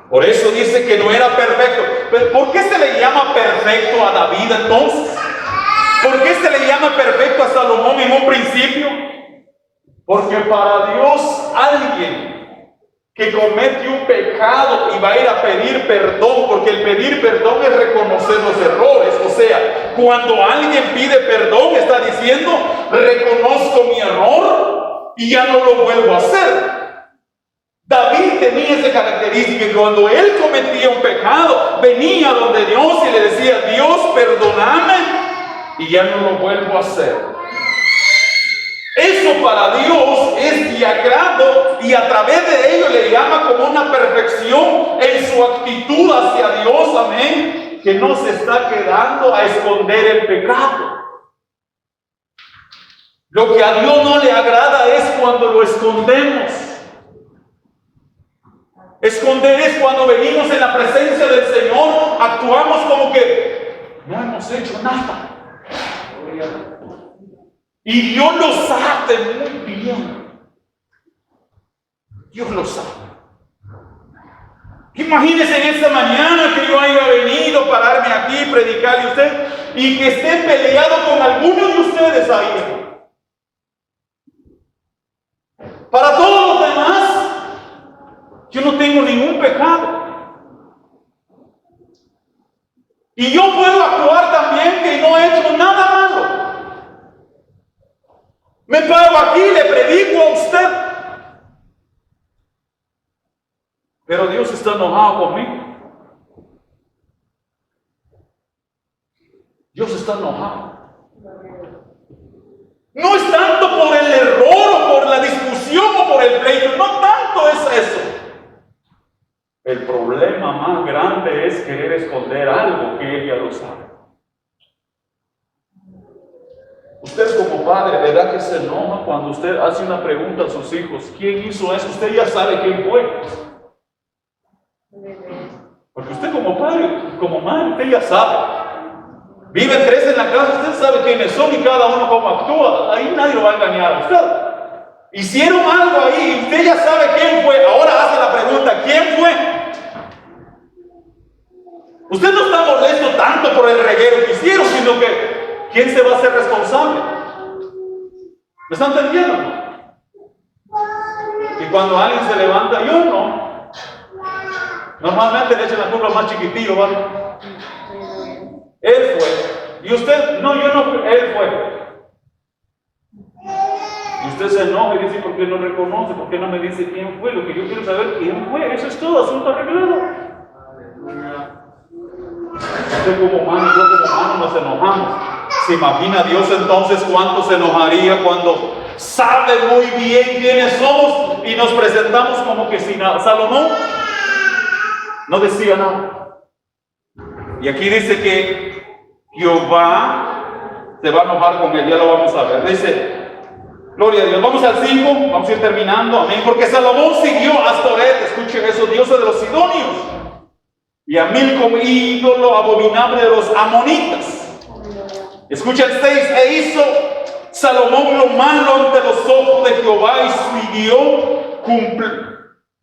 por eso dice que no era perfecto. ¿Pero por qué se le llama perfecto a David entonces? ¿Por qué se le llama perfecto a Salomón en un principio? Porque para Dios alguien que comete un pecado y va a ir a pedir perdón, porque el pedir perdón es reconocer los errores. O sea, cuando alguien pide perdón está diciendo, reconozco mi error y ya no lo vuelvo a hacer. David tenía esa característica, que cuando él cometía un pecado, venía donde Dios y le decía, Dios, perdóname y ya no lo vuelvo a hacer. Eso para Dios es de agrado y a través de ello le llama como una perfección en su actitud hacia Dios, amén, que no se está quedando a esconder el pecado. Lo que a Dios no le agrada es cuando lo escondemos. Esconder es cuando venimos en la presencia del Señor, actuamos como que no hemos hecho nada. Y Dios lo sabe muy bien. Dios lo sabe. Imagínense en esta mañana que yo haya venido, pararme aquí, predicarle a usted y que esté peleado con algunos de ustedes ahí. Para todos los demás, yo no tengo ningún pecado. Y yo puedo actuar también que no he hecho nada malo. Me paro aquí y le predico a usted. Pero Dios está enojado conmigo. Dios está enojado. No es tanto por el error o por la discusión o por el pleito. No tanto es eso. El problema más grande es querer esconder algo que ella lo sabe. Usted como padre, ¿verdad que se enoja cuando usted hace una pregunta a sus hijos? ¿Quién hizo eso? Usted ya sabe quién fue. Porque usted como padre, como madre, usted ya sabe. Viven 3 en la casa, usted sabe quiénes son y cada uno cómo actúa. Ahí nadie lo va a engañar a usted. Hicieron algo ahí y usted ya sabe quién fue. Ahora hace la pregunta, ¿quién fue? Usted no está molesto tanto por el reguero que hicieron, sino que ¿quién se va a hacer responsable? ¿Me están entendiendo? Y cuando alguien se levanta, yo no. Normalmente le echan la culpa al más chiquitillo, ¿vale? Él fue. Y usted, no, yo no, él fue. Y usted se enoja y dice, ¿por qué no reconoce? ¿Por qué no me dice quién fue? Lo que yo quiero saber, ¿quién fue? Eso es todo, asunto arreglado. Usted como humano, yo como humano nos enojamos. ¿Se imagina Dios entonces cuánto se enojaría cuando sabe muy bien quiénes somos y nos presentamos como que sin nada? Salomón no decía nada. Y aquí dice que Jehová se va a enojar con él, ya lo vamos a ver. Dice, gloria a Dios. Vamos al 5, vamos a ir terminando, amén. Porque Salomón siguió a Astoret, escuchen eso, diosa de los sidonios, y a Milcom, ídolo abominable de los amonitas. Escucha el 6, e hizo Salomón lo malo ante los ojos de Jehová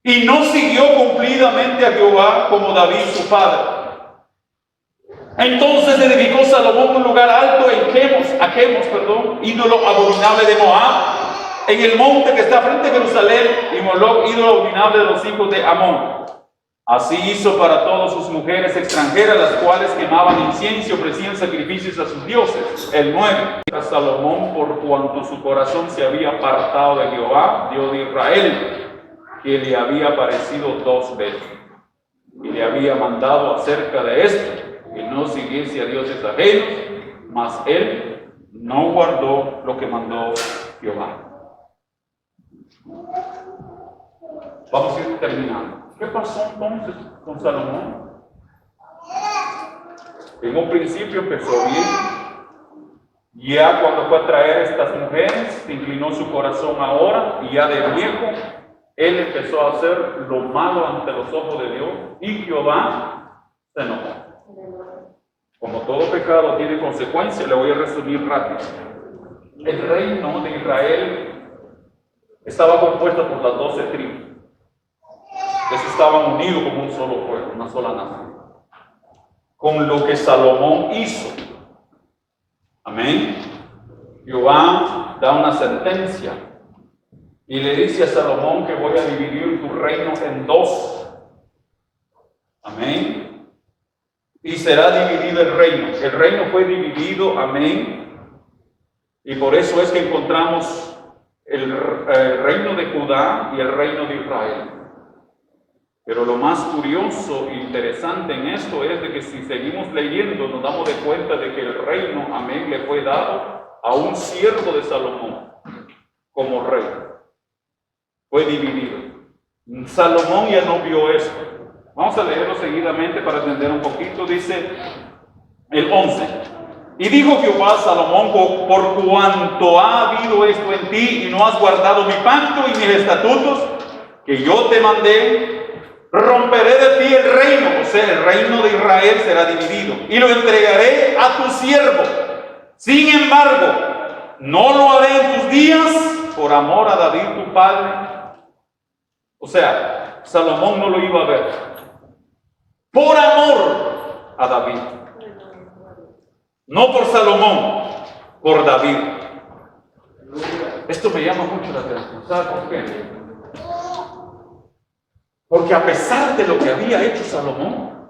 y no siguió cumplidamente a Jehová como David su padre. Entonces edificó Salomón un lugar alto en Chemos, ídolo abominable de Moab, en el monte que está frente a Jerusalén, y Moloc, ídolo abominable de los hijos de Amón. Así hizo para todas sus mujeres extranjeras, las cuales quemaban incienso y ofrecían sacrificios a sus dioses. El 9. A Salomón, por cuanto su corazón se había apartado de Jehová, Dios de Israel, que le había aparecido 2 veces, y le había mandado acerca de esto, que no siguiese a dioses ajenos, mas él no guardó lo que mandó Jehová. Vamos a ir terminando. ¿Qué pasó entonces con Salomón? En un principio empezó bien. Ya cuando fue a traer estas mujeres, se inclinó su corazón ahora, y ya de viejo, él empezó a hacer lo malo ante los ojos de Dios, y Jehová se enojó. Como todo pecado tiene consecuencias, le voy a resumir rápido. El reino de Israel estaba compuesto por las 12 tribus. Ellos estaban unidos como un solo pueblo, una sola nación. Con lo que Salomón hizo, amén, Jehová da una sentencia y le dice a Salomón que voy a dividir tu reino en dos. Amén. Y será dividido el reino. El reino fue dividido, amén. Y por eso es que encontramos el reino de Judá y el reino de Israel. Pero lo más curioso e interesante en esto es de que si seguimos leyendo nos damos de cuenta de que el reino, amén, le fue dado a un siervo de Salomón como rey. Fue dividido. Salomón ya no vio esto. Vamos a leerlo seguidamente para entender un poquito. Dice el 11. Y dijo Jehová a Salomón, por cuanto ha habido esto en ti y no has guardado mi pacto y mis estatutos que yo te mandé, romperé de ti el reino, o sea, el reino de Israel será dividido, y lo entregaré a tu siervo. Sin embargo, no lo haré en tus días por amor a David tu padre. O sea, Salomón no lo iba a ver. Por amor a David. No por Salomón, por David. Esto me llama mucho la atención. ¿Sabe por qué? Porque a pesar de lo que había hecho Salomón,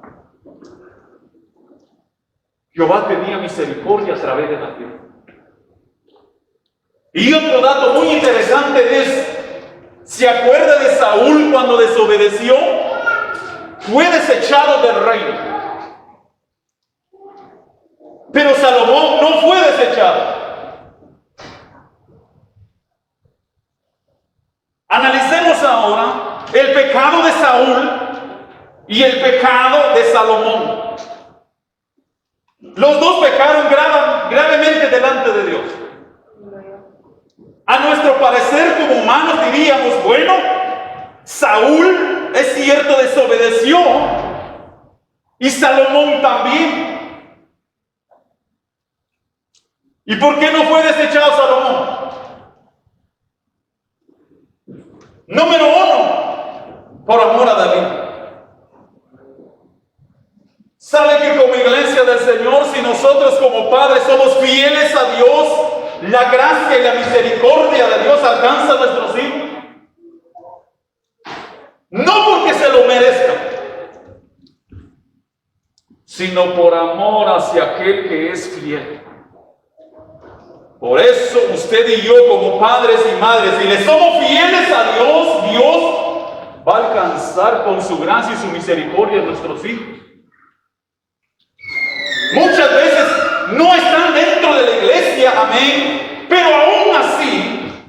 Jehová tenía misericordia a través de David. Y otro dato muy interesante es, ¿se acuerda de Saúl cuando desobedeció? Fue desechado del reino. Pero Salomón no fue desechado. Analicemos ahora el pecado de Saúl y el pecado de Salomón. Los dos pecaron gravemente delante de Dios. A nuestro parecer como humanos diríamos, bueno, Saúl es cierto desobedeció y Salomón también. ¿Y por qué no fue desechado Salomón? Número uno, por amor a David. ¿Sabe que como iglesia del Señor, si nosotros como padres somos fieles a Dios, la gracia y la misericordia de Dios alcanza a nuestros hijos? No porque se lo merezcan, sino por amor hacia aquel que es fiel. Por eso usted y yo como padres y madres, si le somos fieles a Dios, Dios va a alcanzar con su gracia y su misericordia a nuestros hijos. Muchas veces no están dentro de la iglesia, amén, pero aún así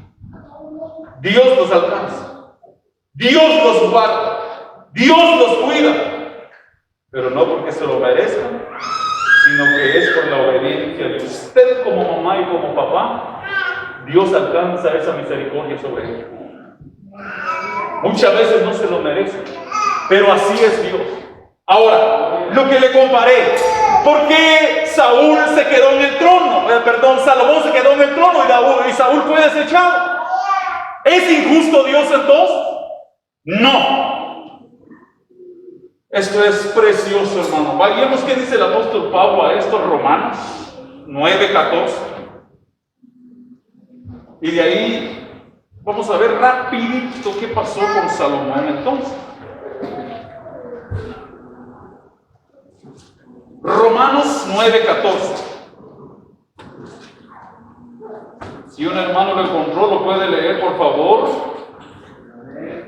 Dios los alcanza, Dios los guarda, Dios los cuida, pero no porque se lo merezcan, sino que es por la obediencia de usted como mamá y como papá. Dios alcanza esa misericordia sobre ellos. Muchas veces no se lo merecen, pero así es Dios. Ahora, lo que le comparé, ¿por qué Saúl se quedó en el trono? Salomón se quedó en el trono y Saúl fue desechado. ¿Es injusto Dios entonces? No. Esto es precioso, hermano. Vayamos qué dice el apóstol Pablo a estos Romanos 9:14. Y de ahí vamos a ver rapidito qué pasó con Salomón entonces. Romanos 9:14. Si un hermano lo encontró, lo puede leer, por favor.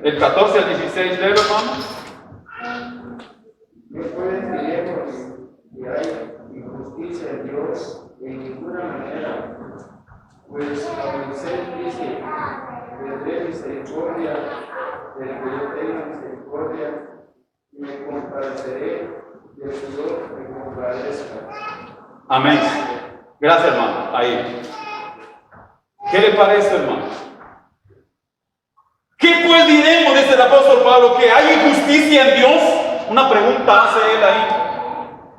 El 14 al 16, léelo, hermano. No pues diremos que hay injusticia en Dios en ninguna manera, pues a Moisés dice, tendré misericordia del que yo tenga misericordia y me compadeceré del que yo me compadezca. Amén. Gracias, hermano. Ahí. ¿Qué le parece, hermano? ¿Qué pues diremos, dice el apóstol Pablo, que hay injusticia en Dios? Una pregunta hace él ahí.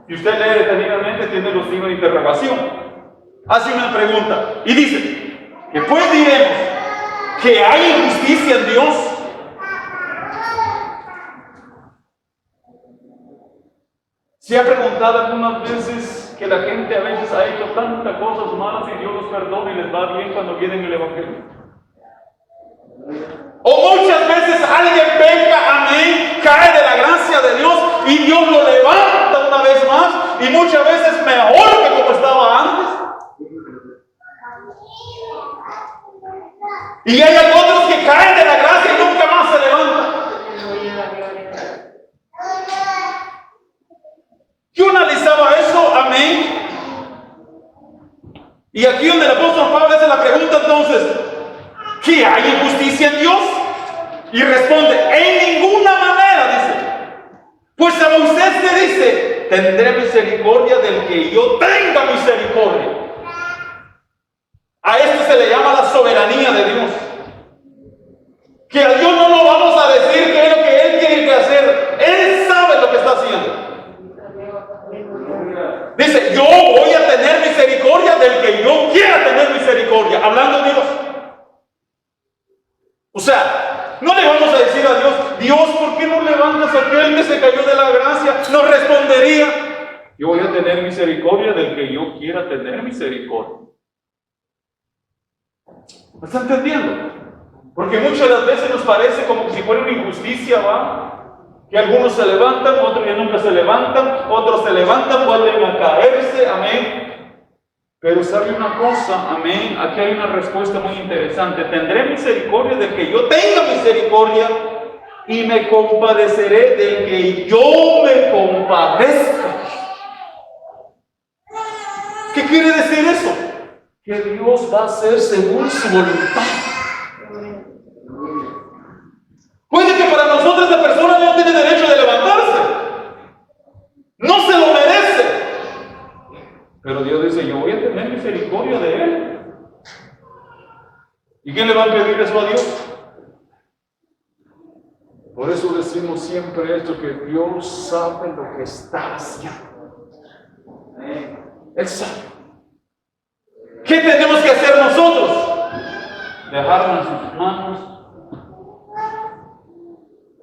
Si usted lee detenidamente, tiene los signos de interrogación. Hace una pregunta y dice: ¿qué pues diremos? ¿Que hay injusticia en Dios? ¿Se ha preguntado algunas veces que la gente a veces ha hecho tantas cosas malas y Dios los perdona y les va bien cuando vienen el Evangelio? O muchas veces alguien peca, amén, cae de la gracia de Dios y Dios lo levanta una vez más y muchas veces mejor que como estaba antes. Y hay otros que caen de la gracia y nunca más se levantan. Yo analizaba eso, amén. Y aquí donde el apóstol Pablo hace la pregunta entonces, ¿qué hay injusticia en Dios? Y responde, en ninguna manera, dice. Pues a Moisés le dice, tendré misericordia del que yo tenga misericordia. A esto se le llama la soberanía de Dios. Que a Dios no lo vamos a decir qué es lo que Él tiene que hacer. Él sabe lo que está haciendo. Dice, yo voy a tener misericordia del que yo quiera tener misericordia. Hablando de Dios. O sea, no le vamos a decir a Dios, Dios, ¿por qué no levantas a aquel que se cayó de la gracia? Nos respondería, yo voy a tener misericordia del que yo quiera tener misericordia. ¿Me está entendiendo? Porque muchas de las veces nos parece como si fuera una injusticia, ¿va? Que algunos se levantan, otros ya nunca se levantan, otros se levantan, vuelven a caerse, amén. Pero sabe una cosa, amén, aquí hay una respuesta muy interesante. Tendré misericordia del que yo tenga misericordia y me compadeceré del que yo me compadezca. ¿Qué quiere decir eso? Que Dios va a hacer según su voluntad. Puede que para nosotros esa persona no tiene derecho de levantarse. No se lo merece. Pero Dios dice, yo voy a tener misericordia de él. ¿Y quién le va a pedir eso a Dios? Por eso decimos siempre esto, que Dios sabe lo que está haciendo. Él sabe. ¿Qué tenemos que hacer nosotros? Dejarnos en sus manos.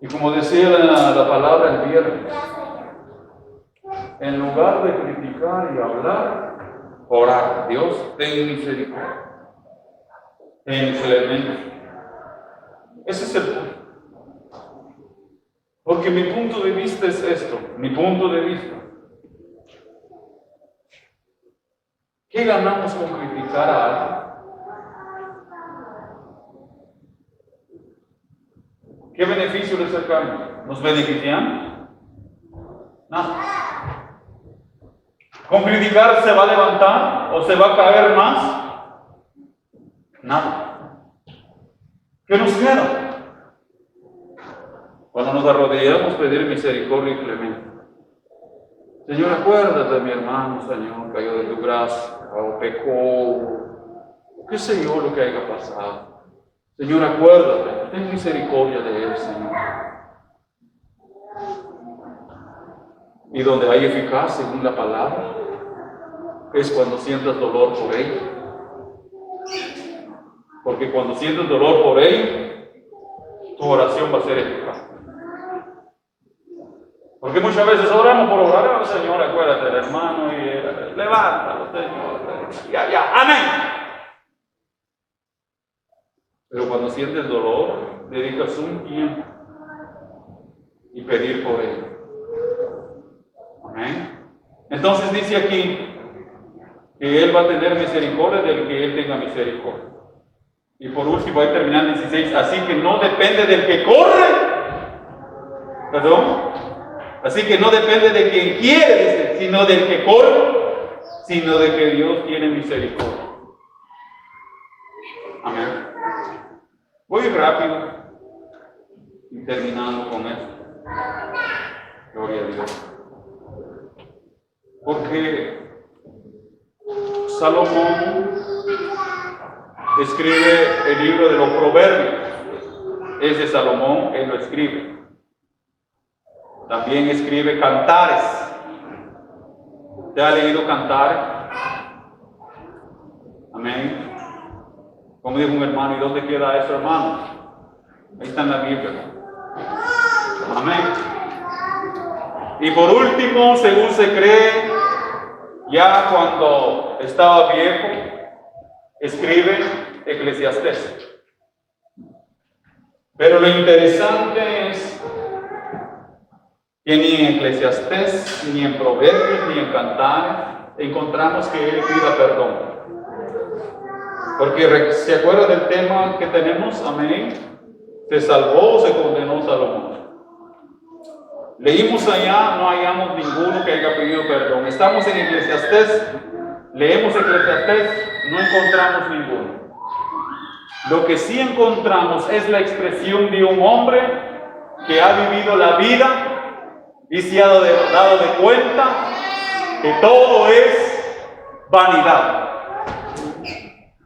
Y como decía la palabra el viernes, en lugar de criticar y hablar, orar. Dios, ten misericordia. Ten misericordia. Ese es el punto. Porque mi punto de vista es esto. Mi punto de vista. ¿Qué ganamos con criticar a alguien? ¿Qué beneficio le sacamos? ¿Nos benefician? Nada. ¿Con criticar se va a levantar o se va a caer más? Nada. ¿Qué nos queda? Cuando nos arrodillamos, pedir misericordia y clemencia. Señor, acuérdate de mi hermano, Señor, cayó de tu gracia, o pecó, qué sé yo lo que haya pasado. Señor, acuérdate, ten misericordia de él, Señor. Y donde hay eficacia según la palabra, es cuando sientas dolor por ella. Porque cuando sientas dolor por ella, tu oración va a ser eficaz. Porque muchas veces oramos por orar, oh, Señor, acuérdate del hermano y levántalo, Señor. Ya, amén. Pero cuando sientes dolor, dedicas un tiempo y pedir por él. Amén. Entonces dice aquí que él va a tener misericordia del que él tenga misericordia. Y por último, va a terminar en 16. Así que no depende del que corre. ¿Perdón? Así que no depende de quien quiere, dice, sino del que corre, sino de que Dios tiene misericordia. Amén. Voy rápido y terminando con esto. Gloria a Dios. Porque Salomón escribe el libro de los Proverbios. Es de Salomón, él lo escribe. También escribe Cantares. ¿Te ha leído Cantares? Amén. Como dijo un hermano, ¿y dónde queda eso, hermano? Ahí está en la Biblia. Amén. Y por último, según se cree, ya cuando estaba viejo, escribe Eclesiastés. Pero lo interesante es que ni en Eclesiastés, ni en Proverbios, ni en Cantares encontramos que Él pida perdón. Porque se acuerda del tema que tenemos, amén, se salvó o se condenó Salomón. Leímos allá, no hallamos ninguno que haya pedido perdón. Estamos en Eclesiastés, leemos Eclesiastés, no encontramos ninguno. Lo que sí encontramos es la expresión de un hombre que ha vivido la vida y se ha dado de cuenta que todo es vanidad.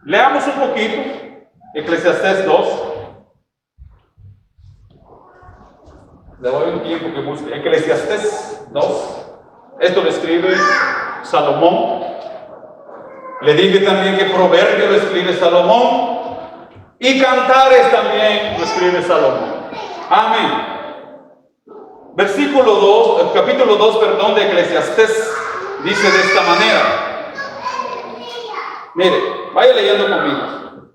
Leamos un poquito Eclesiastés 2. Le doy un tiempo que busque. Eclesiastés 2. Esto lo escribe Salomón. Le dije también que Proverbio lo escribe Salomón. Y Cantares también lo escribe Salomón. Amén. Versículo 2, capítulo 2, perdón, de Eclesiastés, dice de esta manera. Mire, vaya leyendo conmigo.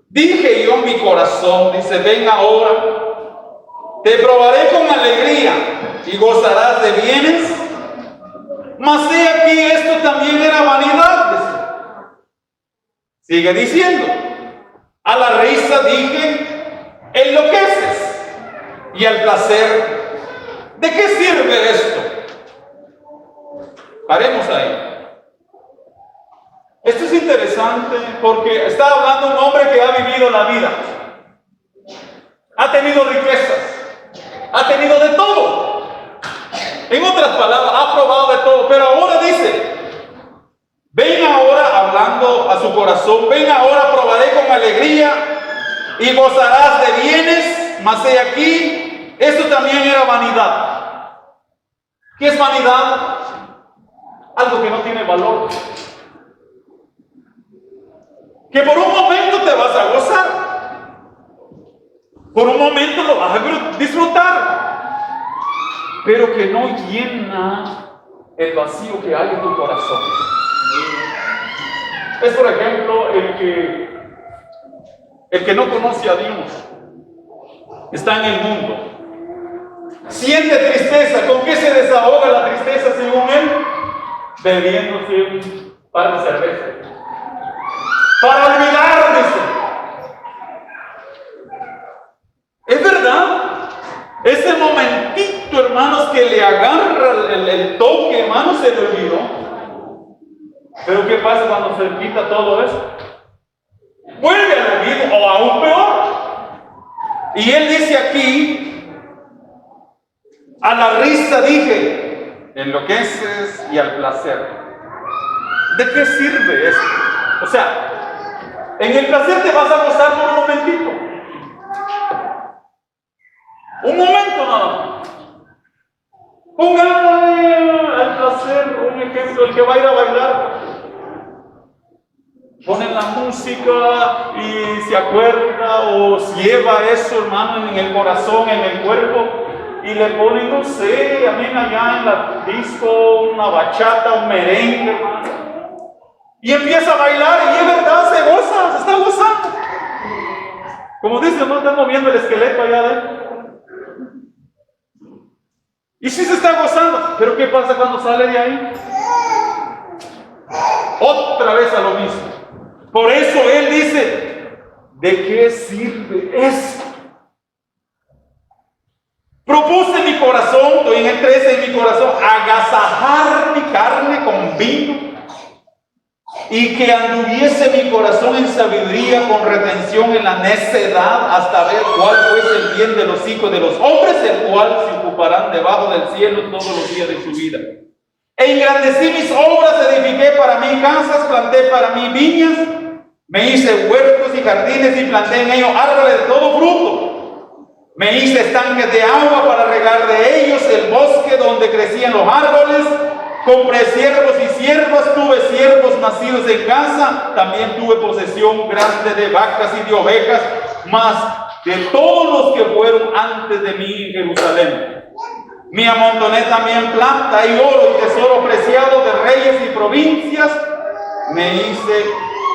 Dije yo en mi corazón, dice, ven ahora, te probaré con alegría y gozarás de bienes. Mas he aquí, esto también era vanidad. Dice. Sigue diciendo, a la risa dije, enloqueces, y al placer, ¿de qué sirve esto? Paremos ahí. Esto es interesante porque está hablando un hombre que ha vivido la vida. Ha tenido riquezas. Ha tenido de todo. En otras palabras, ha probado de todo. Pero ahora dice, ven ahora, hablando a su corazón, ven ahora, probaré con alegría y gozarás de bienes. Mas he aquí, esto también era vanidad. ¿Qué es vanidad? Algo que no tiene valor. Que por un momento te vas a gozar. Por un momento lo vas a disfrutar. Pero que no llena el vacío que hay en tu corazón. Es, por ejemplo, el que no conoce a Dios. Está en el mundo. Siente tristeza. ¿Con qué se desahoga la tristeza según él? Bebiéndose un par de cerveza. Para olvidar, dice. Es verdad. Ese momentito, hermanos, que le agarra el toque, hermanos, se le olvidó. Pero ¿qué pasa cuando se quita todo eso? Vuelve al olvido o aún peor. Y él dice aquí, a la risa dije, enloqueces y al placer. ¿De qué sirve esto? O sea, en el placer te vas a gozar por un momentito. Un momento nada más. Pongámosle al placer un ejemplo, el que va a ir a bailar. Ponen la música y se acuerda o lleva eso, hermano, en el corazón, en el cuerpo, y le ponen, no sé, amén, allá en la disco, una bachata, un merengue, hermano. Y empieza a bailar y es verdad, se goza, se está gozando. Como dice, no está moviendo el esqueleto allá adentro. Y sí se está gozando, pero ¿qué pasa cuando sale de ahí? Otra vez a lo mismo. Por eso él dice, ¿de qué sirve esto? Propuse en mi corazón, estoy en el 13 en mi corazón, agasajar mi carne con vino y que anduviese mi corazón en sabiduría con retención en la necedad hasta ver cuál fuese el bien de los hijos de los hombres, el cual se ocuparán debajo del cielo todos los días de su vida. E engrandecí mis obras, edifiqué para mí casas, planté para mí viñas, me hice huertos y jardines y planté en ellos árboles de todo fruto. Me hice estanques de agua para regar de ellos el bosque donde crecían los árboles. Compré siervos y siervas, tuve siervos nacidos en casa, también tuve posesión grande de vacas y de ovejas, más de todos los que fueron antes de mí en Jerusalén. Me amontoné también plata y oro y tesoro preciado de reyes y provincias. Me hice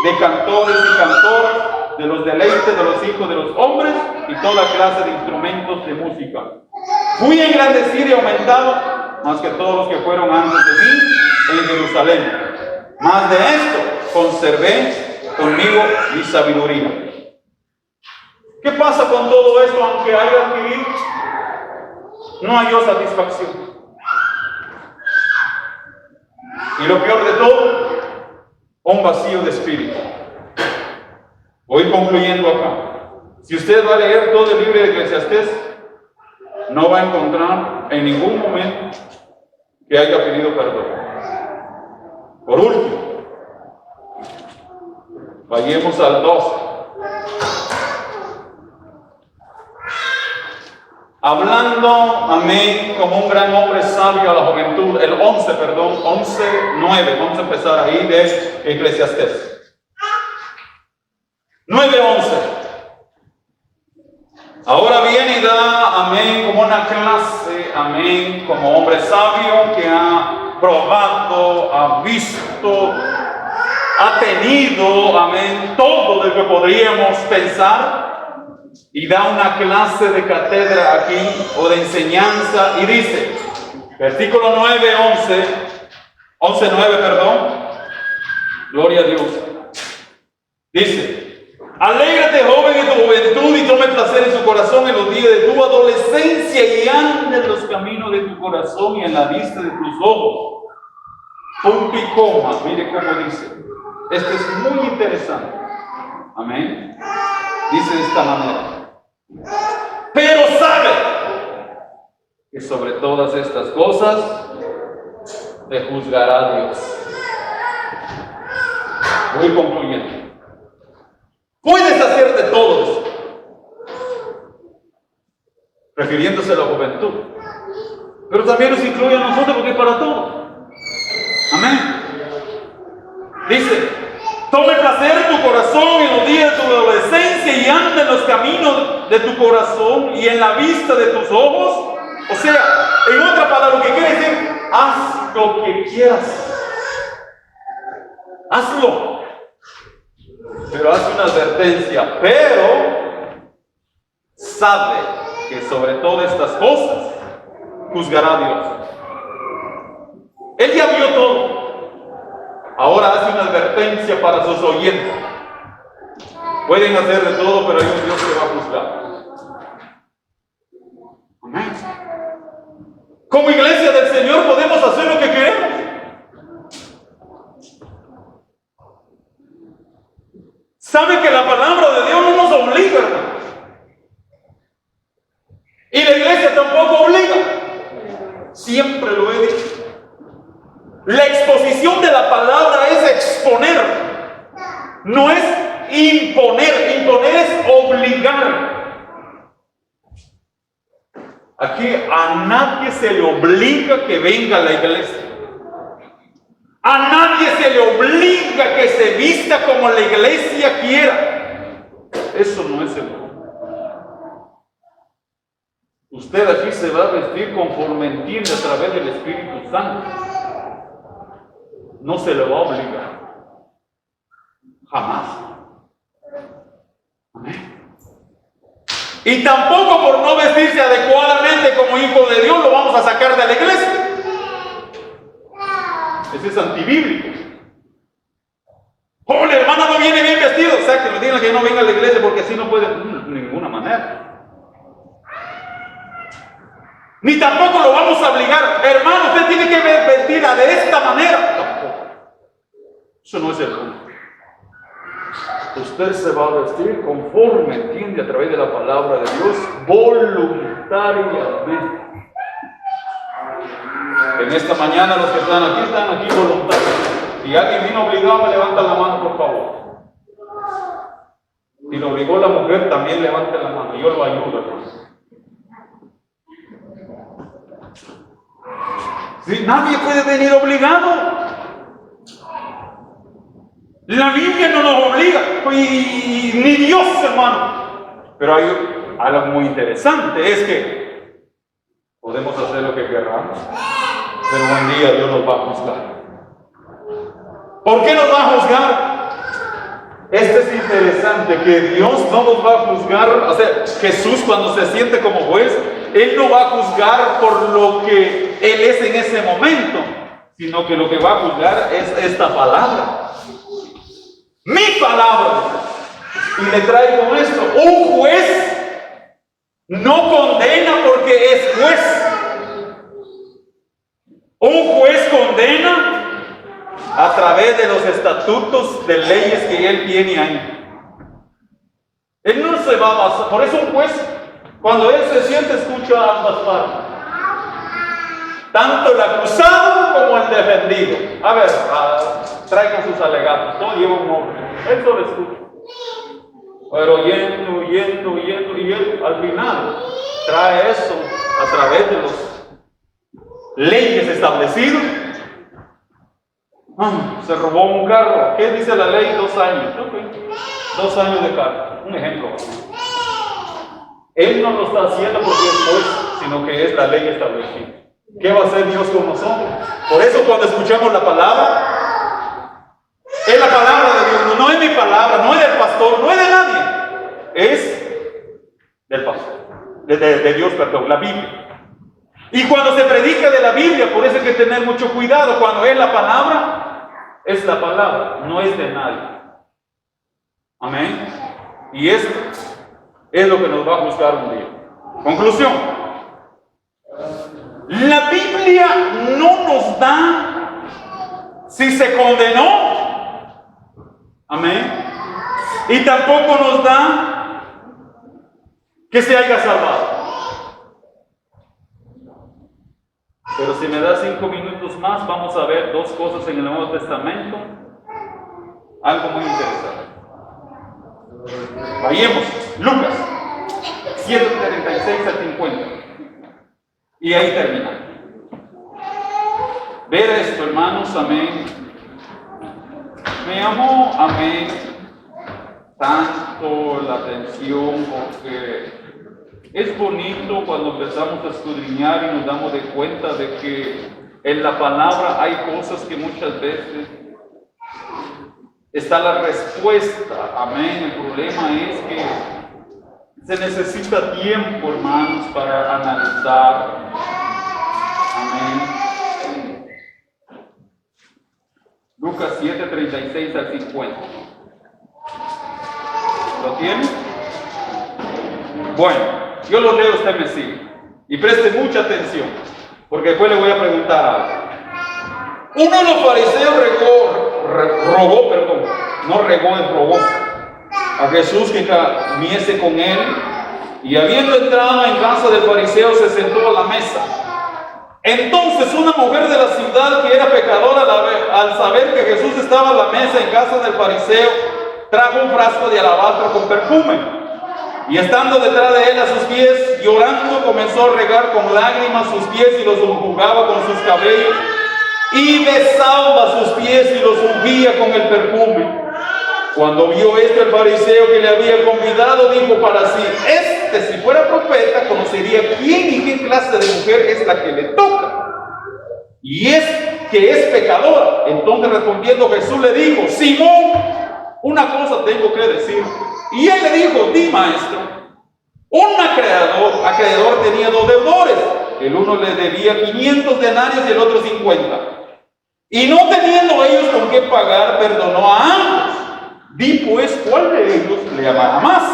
de cantores y cantoras de los deleites de los hijos de los hombres y toda clase de instrumentos de música. Fui engrandecido y aumentado más que todos los que fueron antes de mí en Jerusalén. Más de esto conservé conmigo mi sabiduría. ¿Qué pasa con todo esto? Aunque haya adquirido, no halló satisfacción. Y lo peor de todo, un vacío de espíritu. Voy concluyendo acá. Si usted va a leer todo el libro de Eclesiastés, no va a encontrar en ningún momento que haya pedido perdón. Por último, vayamos al 12. Hablando, amén, como un gran hombre sabio a la juventud, el 11, 9, vamos a empezar ahí de Eclesiastés. 9:11. Ahora viene y da, amén, como una clase, amén, como hombre sabio que ha probado, ha visto, ha tenido, amén, todo lo que podríamos pensar. Y da una clase de cátedra aquí, o de enseñanza, y dice, versículo 11:9, gloria a Dios. Dice, alégrate joven en tu juventud y tome placer en su corazón en los días de tu adolescencia y ande en los caminos de tu corazón y en la vista de tus ojos. Punto y coma, mire cómo dice. Esto es muy interesante. Amén. Dice de esta manera. Pero sabe que sobre todas estas cosas te juzgará Dios. Voy concluyendo. Puedes hacer de todo eso, refiriéndose a la juventud, pero también nos incluye a nosotros porque es para todo. Amén. Dice, tome placer en tu corazón en los días de tu adolescencia y anda en los caminos de tu corazón y en la vista de tus ojos. O sea, en otra palabra, lo que quiere decir, haz lo que quieras. Hazlo. Pero hace una advertencia, pero sabe que sobre todas estas cosas juzgará a Dios. Él ya vio todo. Ahora hace una advertencia para sus oyentes. Pueden hacer de todo, pero hay un Dios que va a juzgar. Amén. Como iglesia del Señor podemos hacer lo que queremos. Sabe que la palabra de Dios no nos obliga, hermanos. Y la iglesia tampoco obliga. Siempre lo he dicho. La exposición de la palabra es exponer, no es imponer. Imponer es obligar. Aquí a nadie se le obliga que venga a la iglesia. A nadie se le obliga que se vista como la iglesia quiera. Eso no es el mundo. Usted aquí se va a vestir conforme entiende a través del Espíritu Santo. No se le va a obligar. Jamás. Amén. Y tampoco por no vestirse adecuadamente como hijo de Dios lo vamos a sacar de la iglesia. Ese es antibíblico. Oh, el hermano no viene bien vestido. O sea, que me digan que no venga a la iglesia porque así no puede de ninguna manera. Ni tampoco lo vamos a obligar. Hermano, usted tiene que vestirla de esta manera. Tampoco. Eso no es el punto. Usted se va a vestir conforme entiende a través de la palabra de Dios voluntariamente. En esta mañana los que están aquí voluntarios. Si alguien vino obligado, me levanta la mano, por favor. Si lo obligó la mujer, también levante la mano. Yo lo ayudo, hermano. Si nadie puede venir obligado. La Biblia no nos obliga, y ni Dios, hermano. Pero hay algo muy interesante, es que podemos hacer lo que queramos, pero un día Dios nos va a juzgar. ¿Por qué nos va a juzgar? Este es interesante, que Dios no nos va a juzgar, o sea, Jesús cuando se siente como juez, Él no va a juzgar por lo que Él es en ese momento, sino que lo que va a juzgar es esta palabra. Mi palabra. Y le traigo esto, un juez no condena porque es juez. Un juez condena a través de los estatutos de leyes que él tiene ahí. Él no se va a basar, por eso un juez, cuando él se siente, escucha a ambas partes. Tanto el acusado como el defendido. A ver, traigan sus alegatos, todo lleva un nombre. Él solo escucha. Pero oyendo, al final trae eso a través de las leyes establecidas. Se robó un carro. ¿Qué dice la ley? 2 años. Okay. 2 años de carro. Un ejemplo. Él no lo está haciendo porque es juez, sino que es la ley establecida. ¿Qué va a hacer Dios con nosotros? Por eso cuando escuchamos la palabra, es la palabra de Dios. No es mi palabra, no es del pastor, no es de nadie. Es del pastor. De Dios, perdón, la Biblia. Y cuando se predica de la Biblia, por eso hay que tener mucho cuidado. Cuando es la palabra, no es de nadie. Amén. Y esto es lo que nos va a juzgar un día. Conclusión. La Biblia no nos da si se condenó. Amén. Y tampoco nos da que se haya salvado. Pero si me da 5 minutos más, vamos a ver 2 cosas en el Nuevo Testamento. Algo muy interesante. Vayamos, Lucas 7:36 al 50. Y ahí termina. Ver esto, hermanos, amén. Me llamó, amén, tanto la atención porque es bonito cuando empezamos a escudriñar y nos damos de cuenta de que en la palabra hay cosas que muchas veces está la respuesta. Amén. El problema es que se necesita tiempo, hermanos, para analizar. Amén. Lucas 7:36 al 50. ¿Lo tiene? Bueno. Yo lo leo, usted me sigue. Y preste mucha atención, porque después le voy a preguntar algo. Uno de los fariseos robó a Jesús que comiese con él. Y habiendo entrado en casa del fariseo, se sentó a la mesa. Entonces una mujer de la ciudad que era pecadora, al saber que Jesús estaba a la mesa en casa del fariseo, trajo un frasco de alabastro con perfume. Y estando detrás de él a sus pies, llorando, comenzó a regar con lágrimas sus pies y los enjugaba con sus cabellos. Y besaba sus pies y los ungía con el perfume. Cuando vio esto el fariseo que le había convidado, dijo para sí: si fuera profeta, conocería quién y qué clase de mujer es la que le toca. Y es que es pecadora. Entonces respondiendo Jesús le dijo: Simón, una cosa tengo que decir. Y él le dijo: di, maestro. Un acreedor tenía 2 deudores. El uno le debía 500 denarios y el otro 50. Y no teniendo ellos con qué pagar, perdonó a ambos. Di pues, ¿cuál de ellos le amará más?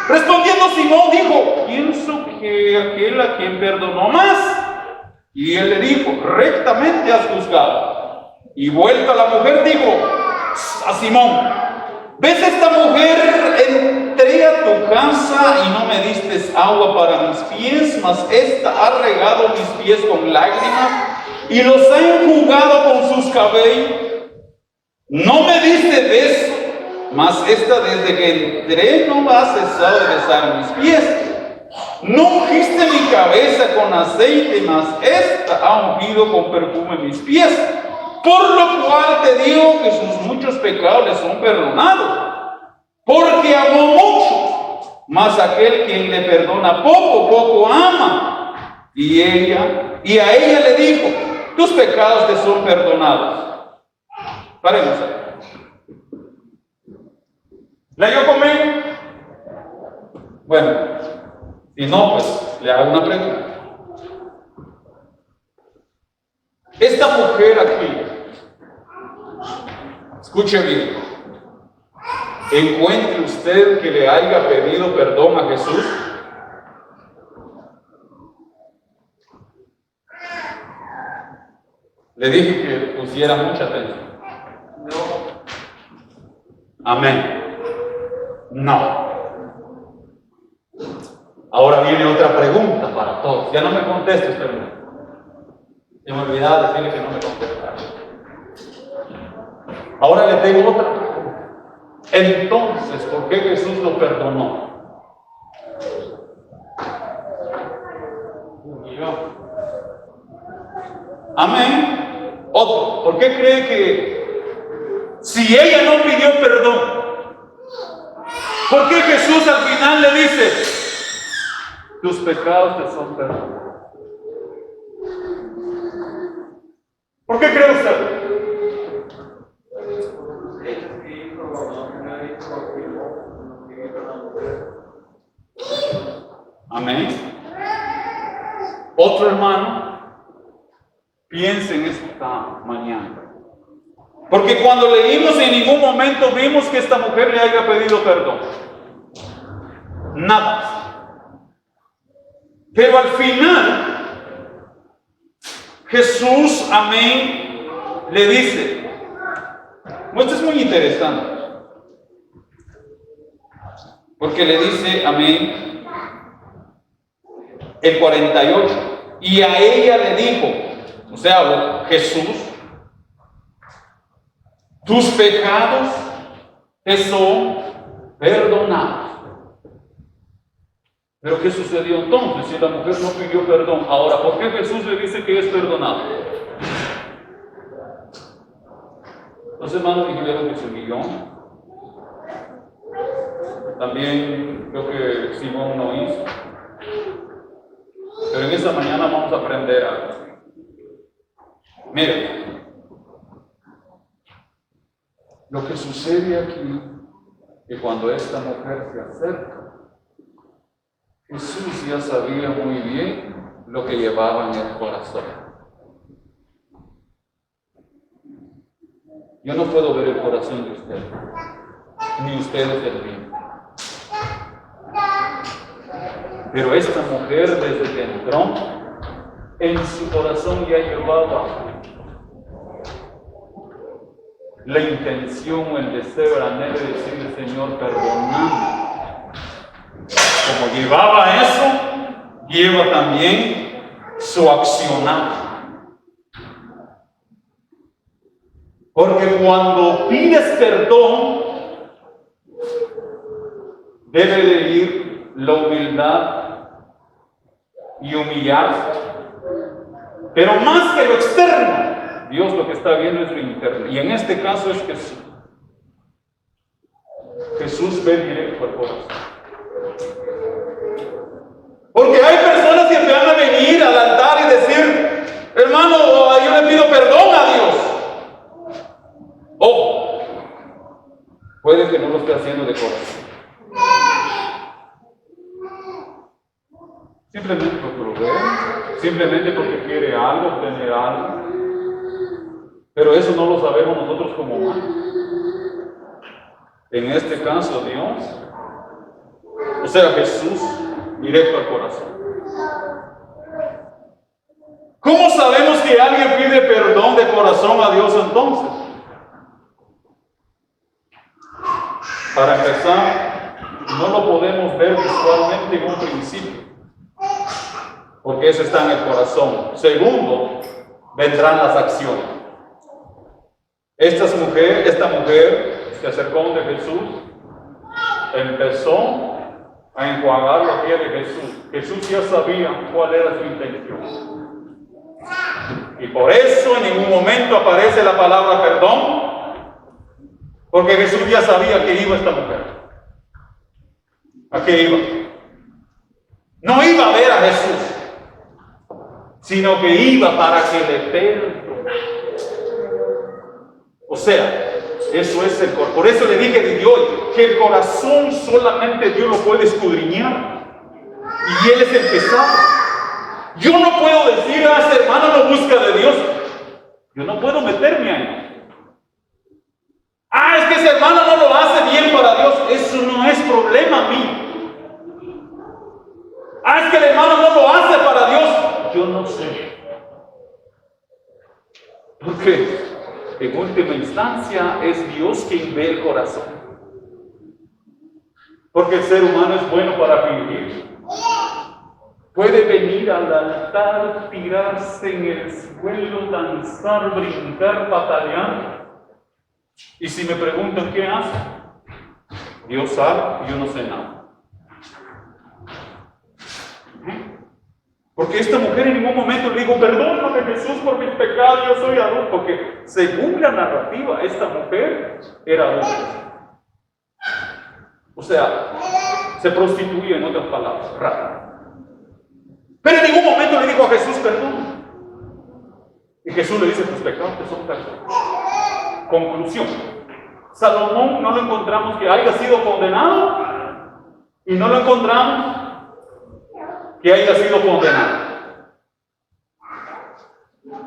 Respondiendo Simón dijo: pienso que aquel a quien perdonó más. Y él le dijo: rectamente has juzgado. Y vuelta la mujer dijo a Simón: ¿ves esta mujer? Entré a tu casa y no me diste agua para mis pies, mas esta ha regado mis pies con lágrimas y los ha enjugado con sus cabellos. No me diste beso, mas esta desde que entré no ha cesado de besar mis pies. No ungiste mi cabeza con aceite, mas esta ha ungido con perfume mis pies. Por lo cual te digo que sus muchos pecados le son perdonados, porque amó mucho, mas aquel quien le perdona poco, poco ama. Y a ella le dijo: tus pecados te son perdonados. Paremos ahí. ¿Leyó conmigo? Bueno, si no, pues le hago una pregunta. Esta mujer aquí, escuche bien, ¿encuentre usted que le haya pedido perdón a Jesús? Le dije que pusiera mucha atención. No. Amén. No. Ahora viene otra pregunta para todos. Ya no me conteste usted. Se me olvidaba decirle que no me contestara. Ahora le tengo otra pregunta. Entonces, ¿por qué Jesús lo perdonó? Amén. Otro. ¿Por qué cree que si ella no pidió perdón, por qué Jesús al final le dice, tus pecados te son perdonados? ¿Por qué cree usted? Amén. Otro hermano, piense en esta mañana. Porque cuando leímos en ningún momento vimos que esta mujer le haya pedido perdón. Nada. Pero al final, Jesús, amén, le dice, esto es muy interesante, porque le dice, amén, el 48, y a ella le dijo, o sea, Jesús, tus pecados te son perdonados. Pero ¿qué sucedió entonces si la mujer no pidió perdón? Ahora, ¿por qué Jesús le dice que es perdonado? Los hermanos dijeron que se humilló. También creo que Simón no hizo. Pero en esta mañana vamos a aprender algo. Miren, lo que sucede aquí, que cuando esta mujer se acerca, Jesús ya sabía muy bien lo que llevaba en el corazón. Yo no puedo ver el corazón de usted, ni ustedes el mío. Pero esta mujer, desde que entró, en su corazón ya llevaba la intención, el deseo, el anhelo de decirle, Señor, perdóname. Como llevaba eso, lleva también su accionar. Porque cuando pides perdón, debe de ir la humildad y humillarse. Pero más que lo externo, Dios lo que está viendo es lo interno. Y en este caso es Jesús. Jesús ve directo al corazón. Porque hay personas que te van a venir al altar y decir, hermano, yo le pido perdón a Dios. O puede que no lo esté haciendo de corazón. Simplemente porque lo ve, simplemente porque quiere algo, obtener algo. Pero eso no lo sabemos nosotros como humanos. En este caso, Dios, o sea, Jesús, directo al corazón. ¿Cómo sabemos que alguien pide perdón de corazón a Dios entonces? Para empezar, no lo podemos ver visualmente en un principio, porque eso está en el corazón. Segundo, vendrán las acciones. Esta mujer se acercó de Jesús, empezó a enjuagar los pies de Jesús. Jesús ya sabía cuál era su intención. Y por eso en ningún momento aparece la palabra perdón, porque Jesús ya sabía que iba esta mujer. ¿A qué iba? No iba a ver a Jesús, sino que iba para que le perdonara. O sea, Eso es el corazón. Por eso le dije desde hoy que el corazón solamente Dios lo puede escudriñar. Y Él es el que sabe. Yo no puedo decir, ese hermano no busca de Dios. Yo no puedo meterme ahí. Es que ese hermano no lo hace bien para Dios. Eso no es problema mío. Es que el hermano no lo hace para Dios. Yo no sé. Porque en última instancia es Dios quien ve el corazón. Porque el ser humano es bueno para fingir. Puede venir al altar, tirarse en el suelo, danzar, brincar, patalear. Y si me preguntan qué hace, Dios sabe y yo no sé nada. Porque esta mujer en ningún momento le dijo, perdóname Jesús por mis pecados, yo soy adulto. Porque según la narrativa, esta mujer era adulta. O sea, se prostituía, en otras palabras, rápido. Pero en ningún momento le dijo a Jesús, perdón. Y Jesús le dice, tus pecados te son perdonados. Conclusión. Salomón no lo encontramos que haya sido condenado y no lo encontramos que haya sido condenado.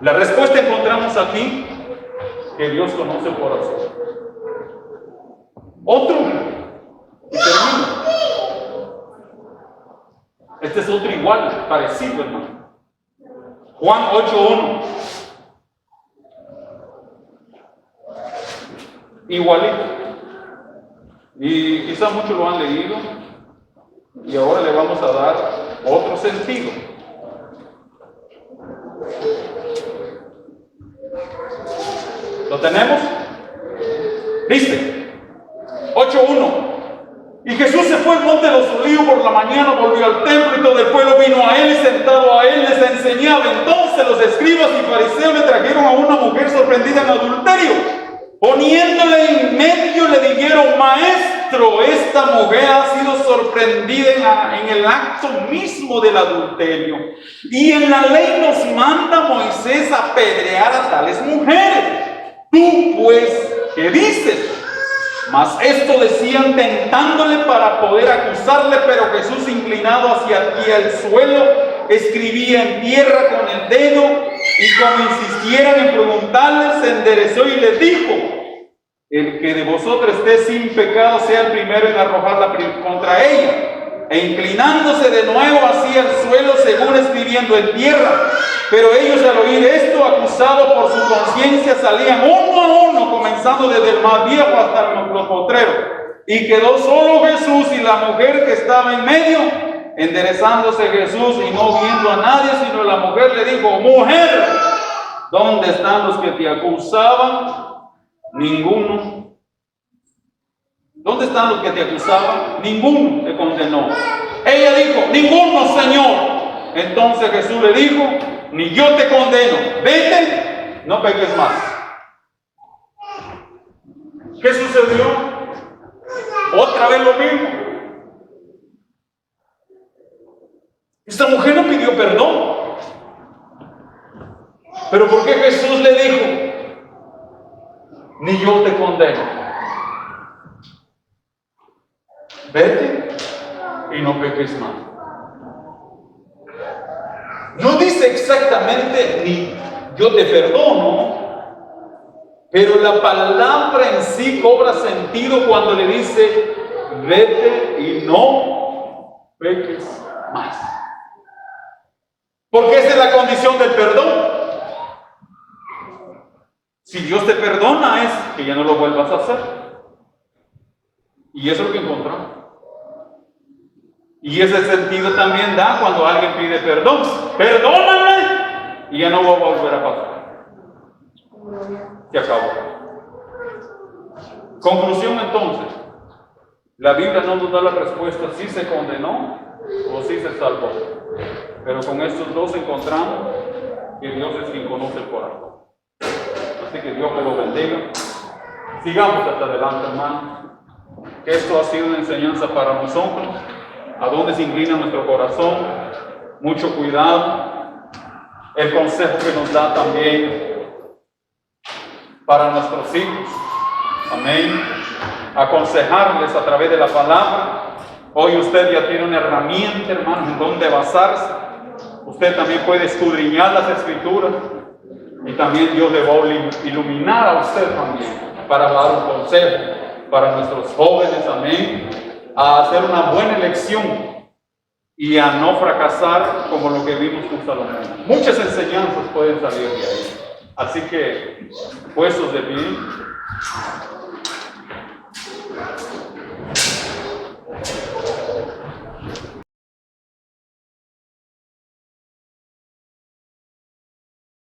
La respuesta encontramos aquí, que Dios conoce el corazón. Otro, y termino. Este es otro igual, parecido, hermano. Juan 8:1. Igualito. Y quizás muchos lo han leído. Y ahora le vamos a dar otro sentido. ¿Lo tenemos? Dice 8:1. Y Jesús se fue al monte de los Olivos por la mañana, volvió al templo y todo el pueblo vino a él y sentado a él les enseñaba. Entonces los escribas y fariseos le trajeron a una mujer sorprendida en adulterio. Poniéndole en medio le dijeron, maestro, esta mujer ha sido sorprendida en el acto mismo del adulterio. Y en la ley nos manda Moisés apedrear a tales mujeres. Tú pues, ¿qué dices? Mas esto decían tentándole para poder acusarle, pero Jesús, inclinado hacia el suelo, escribía en tierra con el dedo, y como insistieran en preguntarle, se enderezó y les dijo, el que de vosotros esté sin pecado sea el primero en arrojarla contra ella. E inclinándose de nuevo hacia el suelo, según escribiendo en tierra. Pero ellos, al oír esto, acusados por su conciencia, salían uno a uno, comenzando desde el más viejo hasta los postreros. Y quedó solo Jesús y la mujer que estaba en medio. Enderezándose Jesús y no viendo a nadie, sino la mujer le dijo, mujer, ¿dónde están los que te acusaban? Ninguno. ¿Dónde están los que te acusaban? Ninguno te condenó. Ella dijo, ninguno, Señor. Entonces Jesús le dijo, ni yo te condeno. Vete, no peques más. ¿Qué sucedió? Otra vez lo mismo. Esta mujer no pidió perdón. Pero ¿por qué Jesús le dijo, ni yo te condeno? Vete y no peques más. No dice exactamente ni yo te perdono, pero la palabra en sí cobra sentido cuando le dice vete y no peques más. Porque esa es la condición del perdón. Si Dios te perdona es que ya no lo vuelvas a hacer. Y eso es lo que encontramos. Y ese sentido también da cuando alguien pide perdón. Perdóname y ya no va a volver a pasar. Se acabó. Conclusión entonces. La Biblia no nos da la respuesta si se condenó o si se salvó. Pero con estos dos encontramos que Dios es quien conoce el corazón. Así que Dios me lo bendiga. Sigamos hasta adelante, hermano. Que esto ha sido una enseñanza para nosotros. A dónde se inclina nuestro corazón. Mucho cuidado. El consejo que nos da también para nuestros hijos. Amén. Aconsejarles a través de la palabra. Hoy usted ya tiene una herramienta, hermanos, en donde basarse. Usted también puede escudriñar las Escrituras. Y también Dios le va a iluminar a usted también para dar un consejo para nuestros jóvenes, amén, a hacer una buena elección y a no fracasar como lo que vimos con Salomón. Muchas enseñanzas pueden salir de ahí. Así que, puestos de pie.